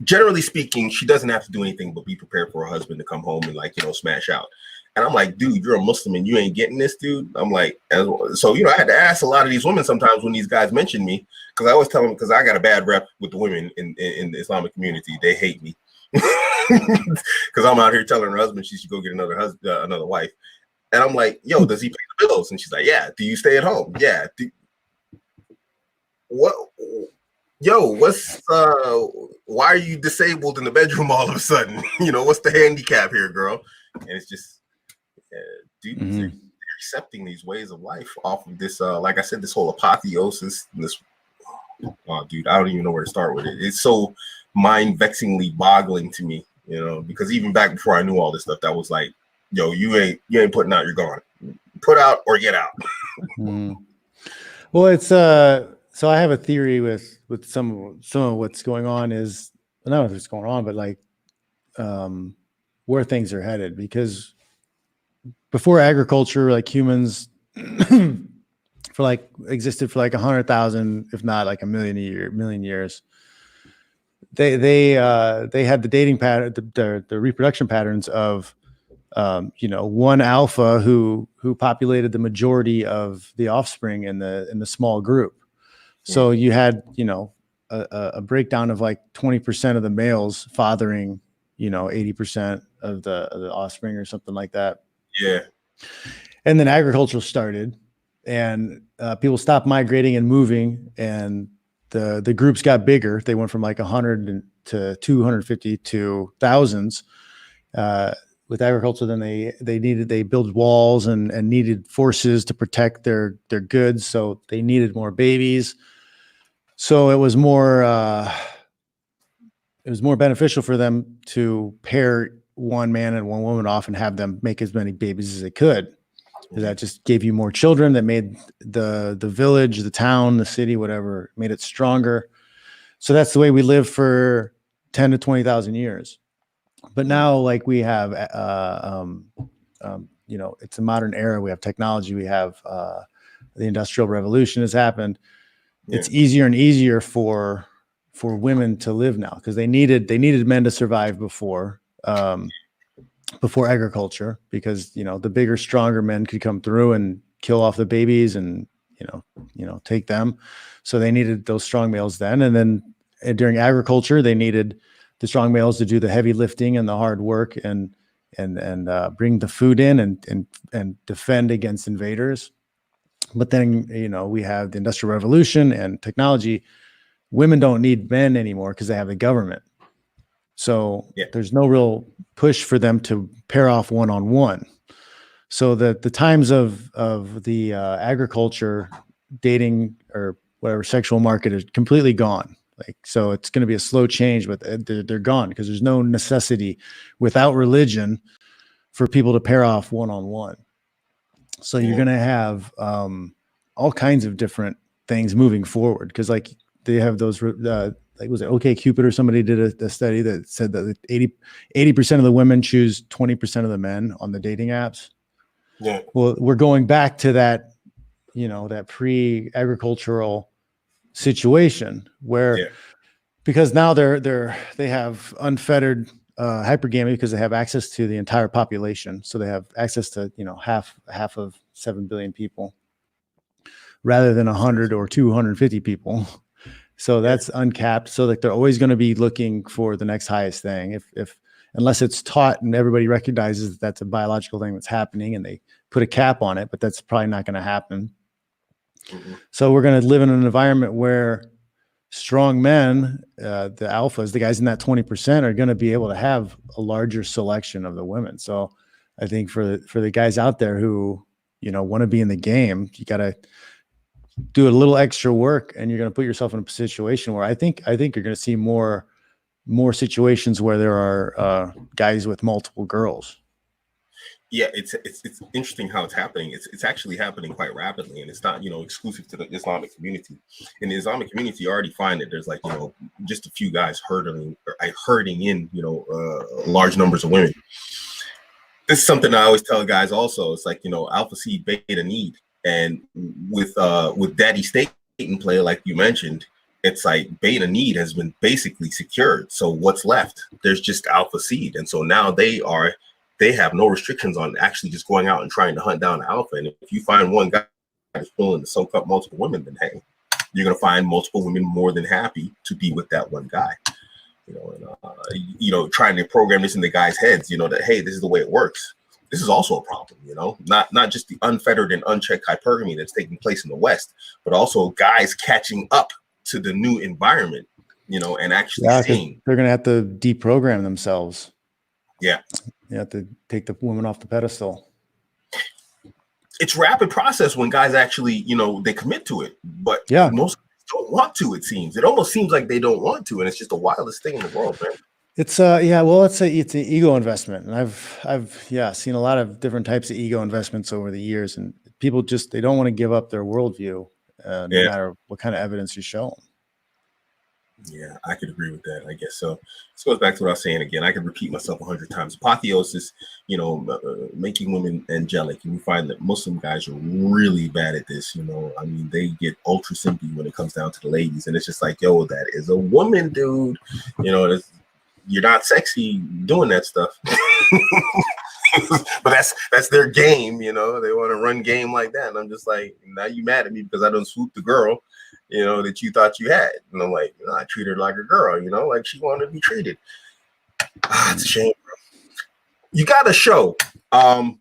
generally speaking, she doesn't have to do anything but be prepared for her husband to come home and, like, you know, smash out. And I'm like, dude, you're a Muslim and you ain't getting this, dude. I'm like, so, you know, I had to ask a lot of these women sometimes when these guys mention me, because I always tell them, because I got a bad rep with the women in the Islamic community. They hate me because I'm out here telling her husband she should go get another wife. And I'm like, yo, does he pay the bills? And she's like, yeah. Do you stay at home? Yeah. What? Yo, why are you disabled in the bedroom all of a sudden? You know, what's the handicap here, girl? And it's just, dude, they're accepting these ways of life off of this, like I said, this whole apotheosis, this, oh, dude, I don't even know where to start with it. It's so mind-vexingly boggling to me, you know, because even back before I knew all this stuff, that was like, yo, you ain't putting out, you're gone. Put out or get out. Well, it's so I have a theory with some of what's going on is, I don't know if it's going on, but like where things are headed, because before agriculture, like humans existed for like 100,000, if not like a million years. They had the dating pattern, the reproduction patterns of you know, one alpha who populated the majority of the offspring in the small group. So you had, you know, a breakdown of like 20% of the males fathering, you know, 80% of the offspring or something like that. Yeah. And then agriculture started, and people stopped migrating and moving, and the groups got bigger. They went from like 100 to 250 to thousands. With agriculture, then they built walls and needed forces to protect their goods. So they needed more babies. So it was more beneficial for them to pair one man and one woman off and have them make as many babies as they could. Because that just gave you more children. That made the village, the town, the city, whatever, made it stronger. So that's the way we lived for 10 to 20,000 years. But now, like, we have, you know, it's a modern era. We have technology. We have the Industrial Revolution has happened. Yeah. It's easier and easier for women to live now, because they needed men to survive before agriculture, because, you know, the bigger, stronger men could come through and kill off the babies and, you know, take them. So they needed those strong males then. And then during agriculture, they needed the strong males to do the heavy lifting and the hard work and bring the food in and defend against invaders. But then, you know, we have the Industrial Revolution and technology. Women don't need men anymore because they have the government. So there's no real push for them to pair off one-on-one. So that the times of the agriculture, dating, or whatever sexual market is completely gone. Like, so it's going to be a slow change, but they're gone, because there's no necessity without religion for people to pair off one-on-one. So you're going to have all kinds of different things moving forward, because like they have those like, was it OkCupid or somebody did a study that said that 80% of the women choose 20% of the men on the dating apps. Yeah. Well, we're going back to that, you know, that pre-agricultural situation where, because now they have unfettered hypergamy, because they have access to the entire population. So they have access to, you know, half of 7 billion people rather than 100 or 250 people. So that's uncapped. So like they're always going to be looking for the next highest thing. If unless it's taught and everybody recognizes that that's a biological thing that's happening and they put a cap on it, but that's probably not going to happen. Mm-hmm. So we're going to live in an environment where strong men, the alphas, the guys in that 20%, are going to be able to have a larger selection of the women. So I think for the guys out there who, you know, want to be in the game, you got to do a little extra work, and you're going to put yourself in a situation where I think you're going to see more situations where there are guys with multiple girls. Yeah, it's interesting how it's happening. It's actually happening quite rapidly, and it's not, you know, exclusive to the Islamic community. In the Islamic community, you already find that there's, like, you know, just a few guys herding in, you know, large numbers of women. This is something I always tell guys also. It's like, you know, alpha seed, beta need, and with daddy state in play, like you mentioned, it's like beta need has been basically secured. So what's left? There's just alpha seed, and so now they have no restrictions on actually just going out and trying to hunt down alpha. And if you find one guy that's willing to soak up multiple women, then hey, you're gonna find multiple women more than happy to be with that one guy. You know, and you know, trying to program this in the guys' heads, you know, that hey, this is the way it works. This is also a problem, you know, not just the unfettered and unchecked hypergamy that's taking place in the West, but also guys catching up to the new environment, you know, and actually seeing they're gonna have to deprogram themselves. Yeah. You have to take the woman off the pedestal. It's rapid process when guys actually, you know, they commit to it, but yeah, most don't want to. It seems, it almost seems like they don't want to, and it's just the wildest thing in the world, man. It's yeah, well, it's an ego investment, and I've seen a lot of different types of ego investments over the years, and people just they don't want to give up their worldview, no matter what kind of evidence you show them. Yeah, I could agree with that. I guess so. This goes back to what I was saying again. I could repeat myself 100 times. Apotheosis, you know, making women angelic. And we find that Muslim guys are really bad at this. You know, I mean, they get ultra simpy when it comes down to the ladies. And it's just like, yo, that is a woman, dude. You know, you're not sexy doing that stuff. But that's their game, you know. They want to run game like that. And I'm just like, now you mad at me because I don't swoop the girl, you know, that you thought you had. And I'm like, I treat her like a girl, you know, like she wanted to be treated. It's a shame, bro. You got a show. Jon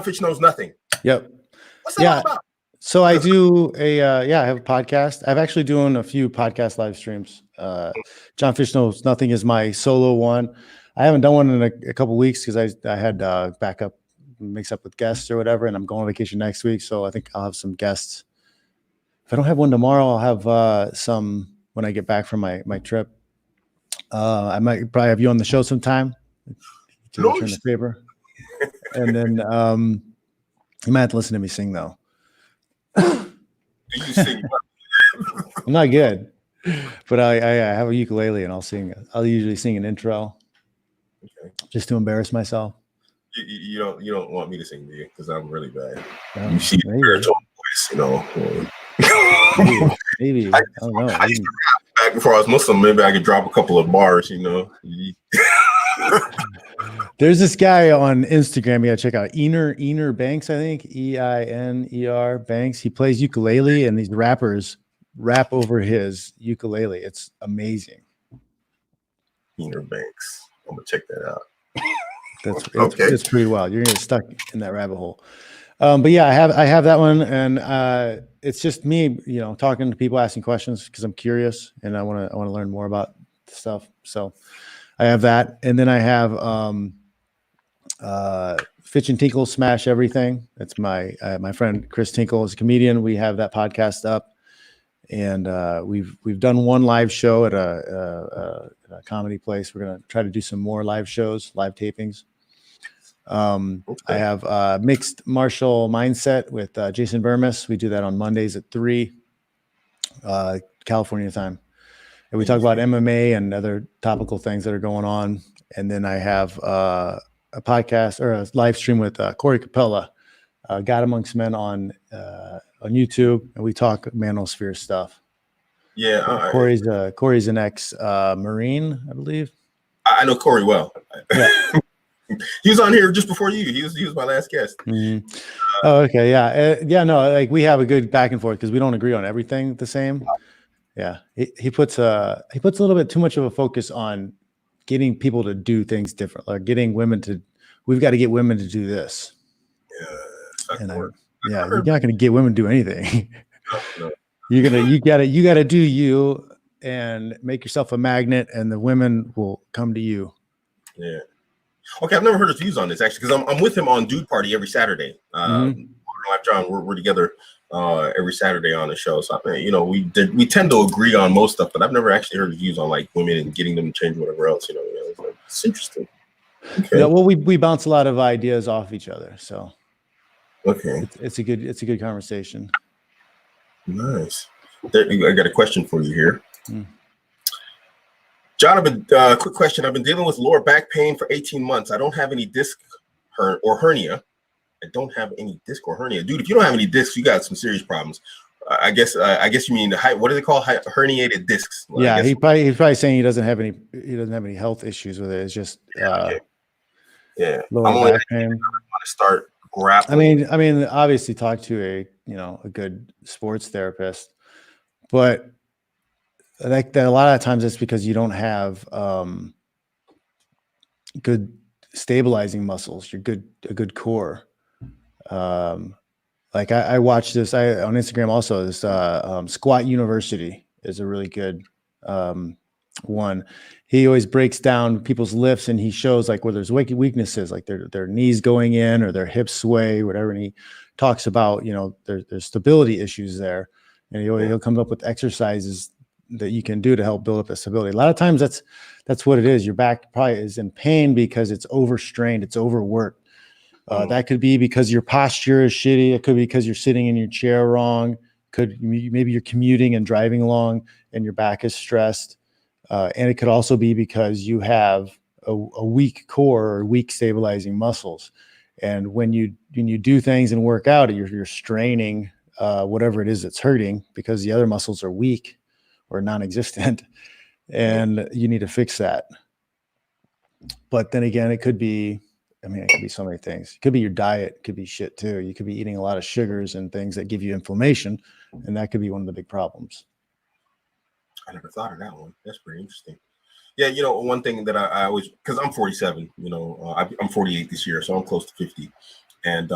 Fitch Knows Nothing. Yep. What's that all about? So I do I have a podcast. I've actually doing a few podcast live streams. Jon Fitch Knows Nothing is my solo one. I haven't done one in a couple of weeks because I had backup mix up with guests or whatever, and I'm going on vacation next week. So I think I'll have some guests. If I don't have one tomorrow, I'll have some when I get back from my trip. I might probably have you on the show sometime to return the favor. And then you might have to listen to me sing though. Do you sing? I'm not good, but I have a ukulele and I'll sing. I'll usually sing an intro, just to embarrass myself. You don't want me to sing, do you? Because I'm really bad. You see the baritone voice, you know. Maybe. I don't know. I used to rap back before I was Muslim. Maybe I could drop a couple of bars, you know. There's this guy on Instagram. You gotta check out Einer Banks, I think. EINER Banks. He plays ukulele, and these rappers rap over his ukulele. It's amazing. Einer Banks. I'm gonna check that out. It's pretty wild. You're gonna get stuck in that rabbit hole. But yeah, I have that one, and it's just me, you know, talking to people, asking questions because I'm curious and I want to learn more about stuff. So I have that, and then I have Fitch and Tinkle Smash Everything. That's my friend Chris Tinkle is a comedian. We have that podcast up, and we've done one live show at a comedy place. We're gonna try to do some more live shows, live tapings. I have Mixed Martial Mindset with Jason Burmis. We do that on Mondays at 3 California time, and we talk about MMA and other topical things that are going on. And then I have a podcast or a live stream with Corey Capella, God Amongst Men on YouTube, and we talk manosphere stuff. Yeah, Corey's an ex Marine, I believe. I know Corey well. Yeah. He was on here just before you. He was my last guest. Mm-hmm. Oh, okay, yeah, no, like we have a good back and forth because we don't agree on everything the same. Yeah, he puts a little bit too much of a focus on getting people to do things different, like getting women to. We've got to get women to do this. Yeah, you're not going to get women to do anything. No. You gotta do you and make yourself a magnet, and the women will come to you. Yeah. Okay, I've never heard his views on this actually, because I'm with him on Dude Party every Saturday. Live John, we're together every Saturday on the show. So you know, we tend to agree on most stuff, but I've never actually heard his views on like women and getting them to change whatever else. You know, it's interesting. Okay. Well, we bounce a lot of ideas off each other, so Okay. it's a good conversation. Nice. I got a question for you here. Hmm. John, quick question. I've been dealing with lower back pain for 18 months. I don't have any disc or hernia. I don't have any disc or hernia. Dude, if you don't have any discs, you got some serious problems. I guess you mean what is it called? Herniated discs. Well, Yeah, I guess, he's probably saying he doesn't have any health issues with it. It's just okay. Yeah. I'm lower only back pain. want to start grappling. I mean, obviously talk to a good sports therapist, but like that a lot of times it's because you don't have good stabilizing muscles. A good core. Like I watched this on Instagram also. This Squat University is a really good one. He always breaks down people's lifts and he shows like where there's weaknesses, like their knees going in or their hips sway, whatever. And he talks about, there's stability issues there. And he'll come up with exercises that you can do to help build up the stability. A lot of times that's what it is. Your back probably is in pain because it's overstrained, it's overworked. That could be because your posture is shitty. It could be because you're sitting in your chair wrong. Maybe you're commuting and driving along and your back is stressed. And it could also be because you have a weak core or weak stabilizing muscles. And when you do things and work out, you're straining whatever it is that's hurting because the other muscles are weak or non-existent. And you need to fix that. But then again, it could be so many things. It could be your diet, it could be shit too. You could be eating a lot of sugars and things that give you inflammation, and that could be one of the big problems. I never thought of that one. That's pretty interesting. Yeah, one thing that I always, because I'm 47, I'm 48 this year, so I'm close to 50. And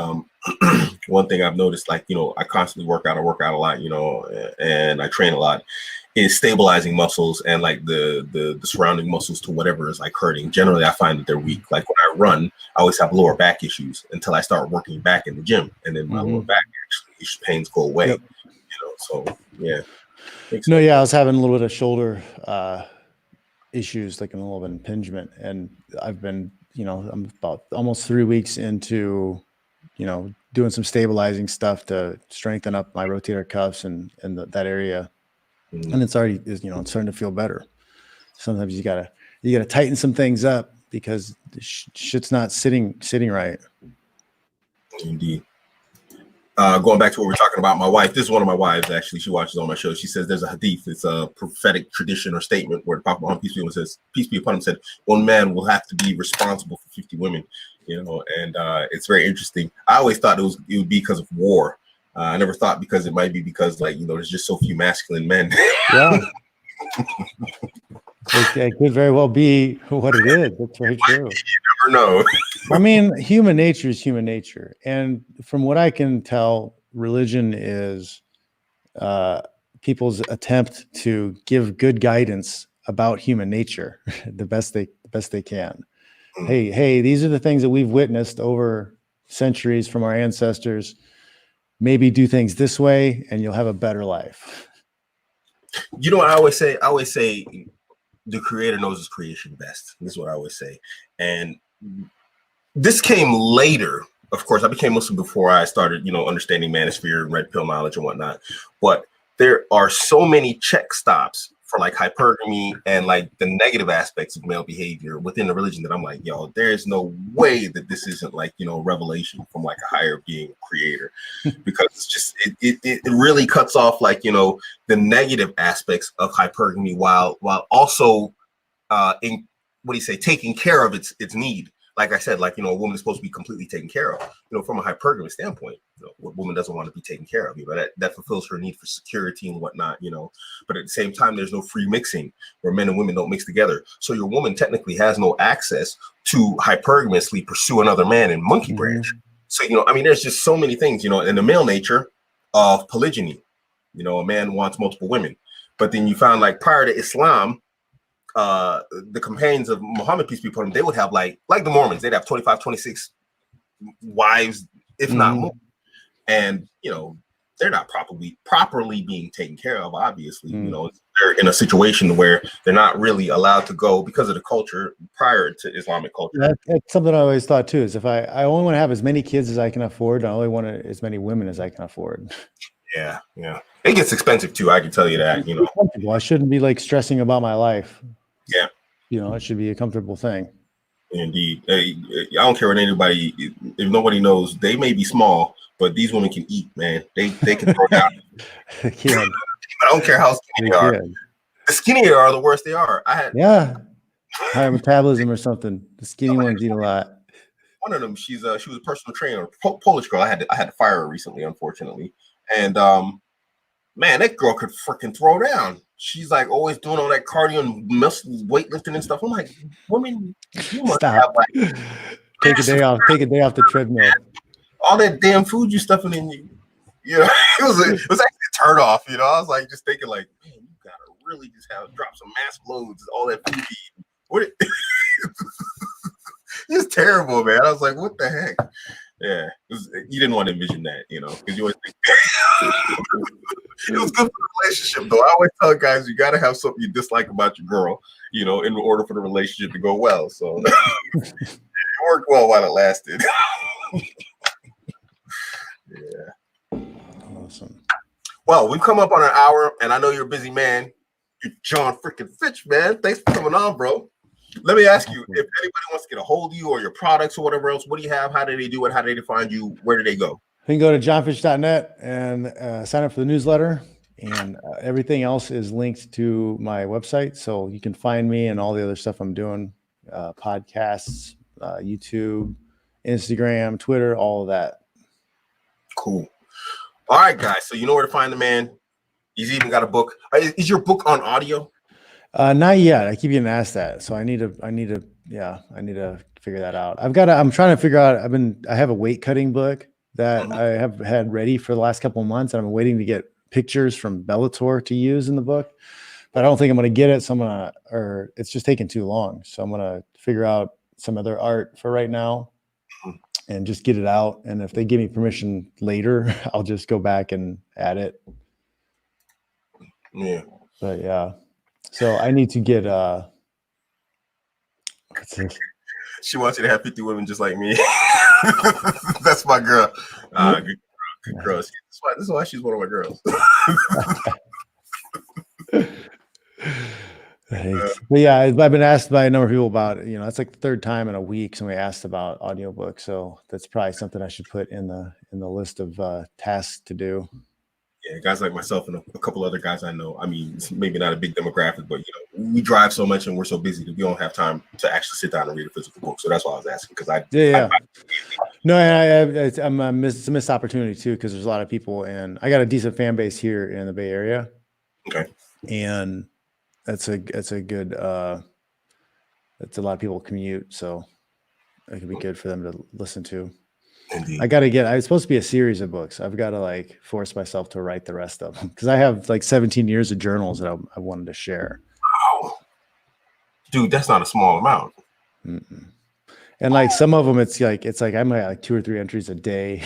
one thing I've noticed, like, I constantly work out a lot, and I train a lot, is stabilizing muscles and like the surrounding muscles to whatever is like hurting. Generally, I find that they're weak. Like when I run, I always have lower back issues until I start working back in the gym, and then my lower back pains go away. Yep. So yeah. No, yeah, I was having a little bit of shoulder issues, like a little bit of impingement, and I've been, I'm about almost 3 weeks into, doing some stabilizing stuff to strengthen up my rotator cuffs and that area. And it's already, it's starting to feel better. Sometimes you gotta tighten some things up because shit's not sitting right. Indeed. Going back to what we're talking about, my wife, this is one of my wives, actually, she watches all my shows. She says there's a hadith, it's a prophetic tradition or statement where the Prophet Muhammad, peace be upon him, said, one man will have to be responsible for 50 women, and it's very interesting. I always thought it would be because of war. I never thought because it might be because, like, there's just so few masculine men. Yeah. It could very well be what it is. That's very true. You never know. I mean, human nature is human nature. And from what I can tell, religion is people's attempt to give good guidance about human nature the best they can. Hey, these are the things that we've witnessed over centuries from our ancestors. Maybe do things this way and you'll have a better life. You know what I always say? I always say the creator knows his creation best. This is what I always say. And this came later. Of course, I became Muslim before I started, understanding manosphere and red pill knowledge and whatnot. But there are so many check stops for like hypergamy and like the negative aspects of male behavior within the religion that I'm like, there is no way that this isn't like, revelation from like a higher being creator, because it's just, it really cuts off like, the negative aspects of hypergamy while also taking care of its need. Like I said, like, a woman is supposed to be completely taken care of, from a hypergamous standpoint. What woman doesn't want to be taken care of? That fulfills her need for security and whatnot, but at the same time, there's no free mixing where men and women don't mix together. So your woman technically has no access to hypergamously pursue another man in monkey branch. So, there's just so many things, in the male nature of polygyny, a man wants multiple women, but then you found like prior to Islam, the companions of Muhammad, peace be upon him, they would have like the Mormons, they'd have 25, 26 wives, if not more. And, they're not properly being taken care of. Obviously, you know, they're in a situation where they're not really allowed to go because of the culture prior to Islamic culture. That's something I always thought too, is if I only want to have as many kids as I can afford, I only want as many women as I can afford. Yeah, it gets expensive too, I can tell you that. You know, I shouldn't be like stressing about my life. Yeah, you know, it should be a comfortable thing. Indeed. I don't care what anybody, if nobody knows, they may be small, but these women can eat, man. They can throw down. They can. I don't care how skinny they are. The skinnier they are, the worse they are. Higher metabolism or something. The skinny ones eat a lot. One of them, she was a personal trainer, Polish girl. I had to fire her recently, unfortunately. And man, that girl could freaking throw down. She's like always doing all that cardio and weightlifting and stuff. I'm like, woman, you must have like take a day off the treadmill. All that damn food you stuffing in you. You know, it was actually a turn off. You know, I was like just thinking like, man, you gotta really just drop some mass loads, all that food you eat. What? It's terrible, man. I was like, what the heck? Yeah, you didn't want to envision that, you know, because you always think it was good for the relationship, though. I always tell guys you got to have something you dislike about your girl, you know, in order for the relationship to go well. So it worked well while it lasted. Yeah. Awesome. Well, we've come up on an hour, and I know you're a busy man. You're Jon freaking Fitch, man. Thanks for coming on, bro. Let me ask you, if anybody wants to get a hold of you or your products or whatever else, what do you have? How do they do it? How do they find you? Where do they go? You can go to jonfitch.net and sign up for the newsletter, and everything else is linked to my website. So you can find me and all the other stuff I'm doing, podcasts, YouTube, Instagram, Twitter, all of that. Cool. All right, guys. So you know where to find the man. He's even got a book. Is your book on audio? Not yet. I keep getting asked that, so I need to figure that out. I'm trying to figure out. I have a weight cutting book that I have had ready for the last couple of months, and I'm waiting to get pictures from Bellator to use in the book, but I don't think I'm going to get it. So it's just taking too long. So I'm going to figure out some other art for right now and just get it out. And if they give me permission later, I'll just go back and add it. Yeah. But yeah. So I need to get she wants you to have 50 women just like me. That's my girl. Good girl. This is why she's one of my girls. But yeah, I've been asked by a number of people about it. You know, it's like the third time in a week somebody asked about audiobooks. So that's probably something I should put in the list of tasks to do. Yeah, guys like myself and a couple other guys I know. I mean, it's maybe not a big demographic, but you know, we drive so much and we're so busy that we don't have time to actually sit down and read a physical book. So that's why I was asking, because it's a missed opportunity too, because there's a lot of people, and I got a decent fan base here in the Bay Area. Okay, and that's a good. That's a lot of people commute, so it could be good for them to listen to. Indeed. It's supposed to be a series of books. I've got to like force myself to write the rest of them, because I have like 17 years of journals that I wanted to share. Wow. Dude, that's not a small amount. Mm-mm. And like some of them, it's like I'm like 2 or 3 entries a day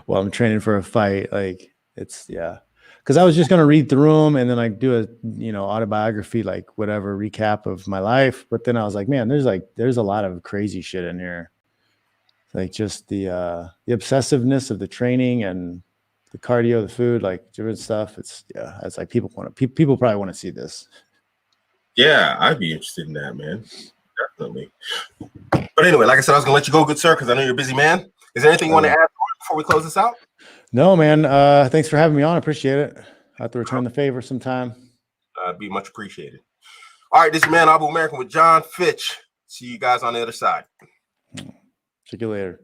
while I'm training for a fight. Like because I was just going to read through them and then like do a autobiography, like whatever recap of my life. But then I was like, man, there's a lot of crazy shit in here. Like just the obsessiveness of the training and the cardio, the food, like different stuff. It's like people probably want to see this. Yeah, I'd be interested in that, man. Definitely. But anyway, like I said, I was gonna let you go, good sir, because I know you're a busy man. Is there anything you want to add before we close this out? No, man. Thanks for having me on. I appreciate it. I have to return the favor sometime. Be much appreciated. All right, this is your man Abuamerican with Jon Fitch. See you guys on the other side. Check you later.